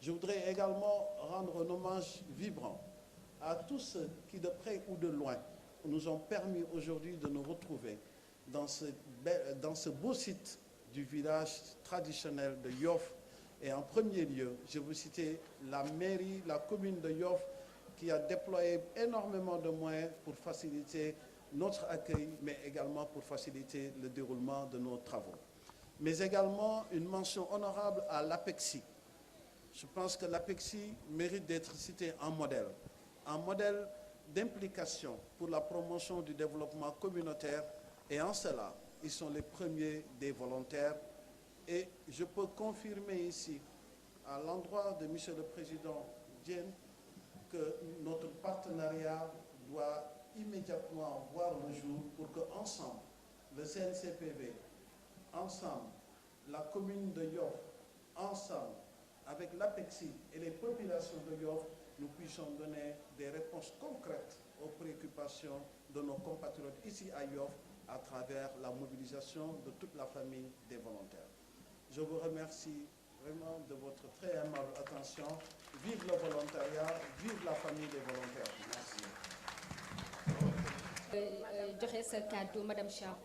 Je voudrais également rendre un hommage vibrant à tous ceux qui, de près ou de loin, nous ont permis aujourd'hui de nous retrouver dans ce beau site du village traditionnel de Yoff. Et en premier lieu, je veux citer la mairie, la commune de Yoff, qui a déployé énormément de moyens pour faciliter notre accueil, mais également pour faciliter le déroulement de nos travaux. Mais également une mention honorable à l'APEXI. Je pense que l'APEXI mérite d'être cité en modèle d'implication pour la promotion du développement communautaire. Et en cela, ils sont les premiers des volontaires. Et je peux confirmer ici, à l'endroit de M. le Président Diène, que notre partenariat doit immédiatement voir le jour pour qu'ensemble, le CNCPV, ensemble, la commune de Yoff, ensemble, avec l'APEXI et les populations de Yoff, nous puissions donner des réponses concrètes aux préoccupations de nos compatriotes ici à Yoff à travers la mobilisation de toute la famille des volontaires. Je vous remercie vraiment de votre très aimable attention. Vive le volontariat, vive la famille des volontaires. Merci. joxe sa kàddu Madame Chia.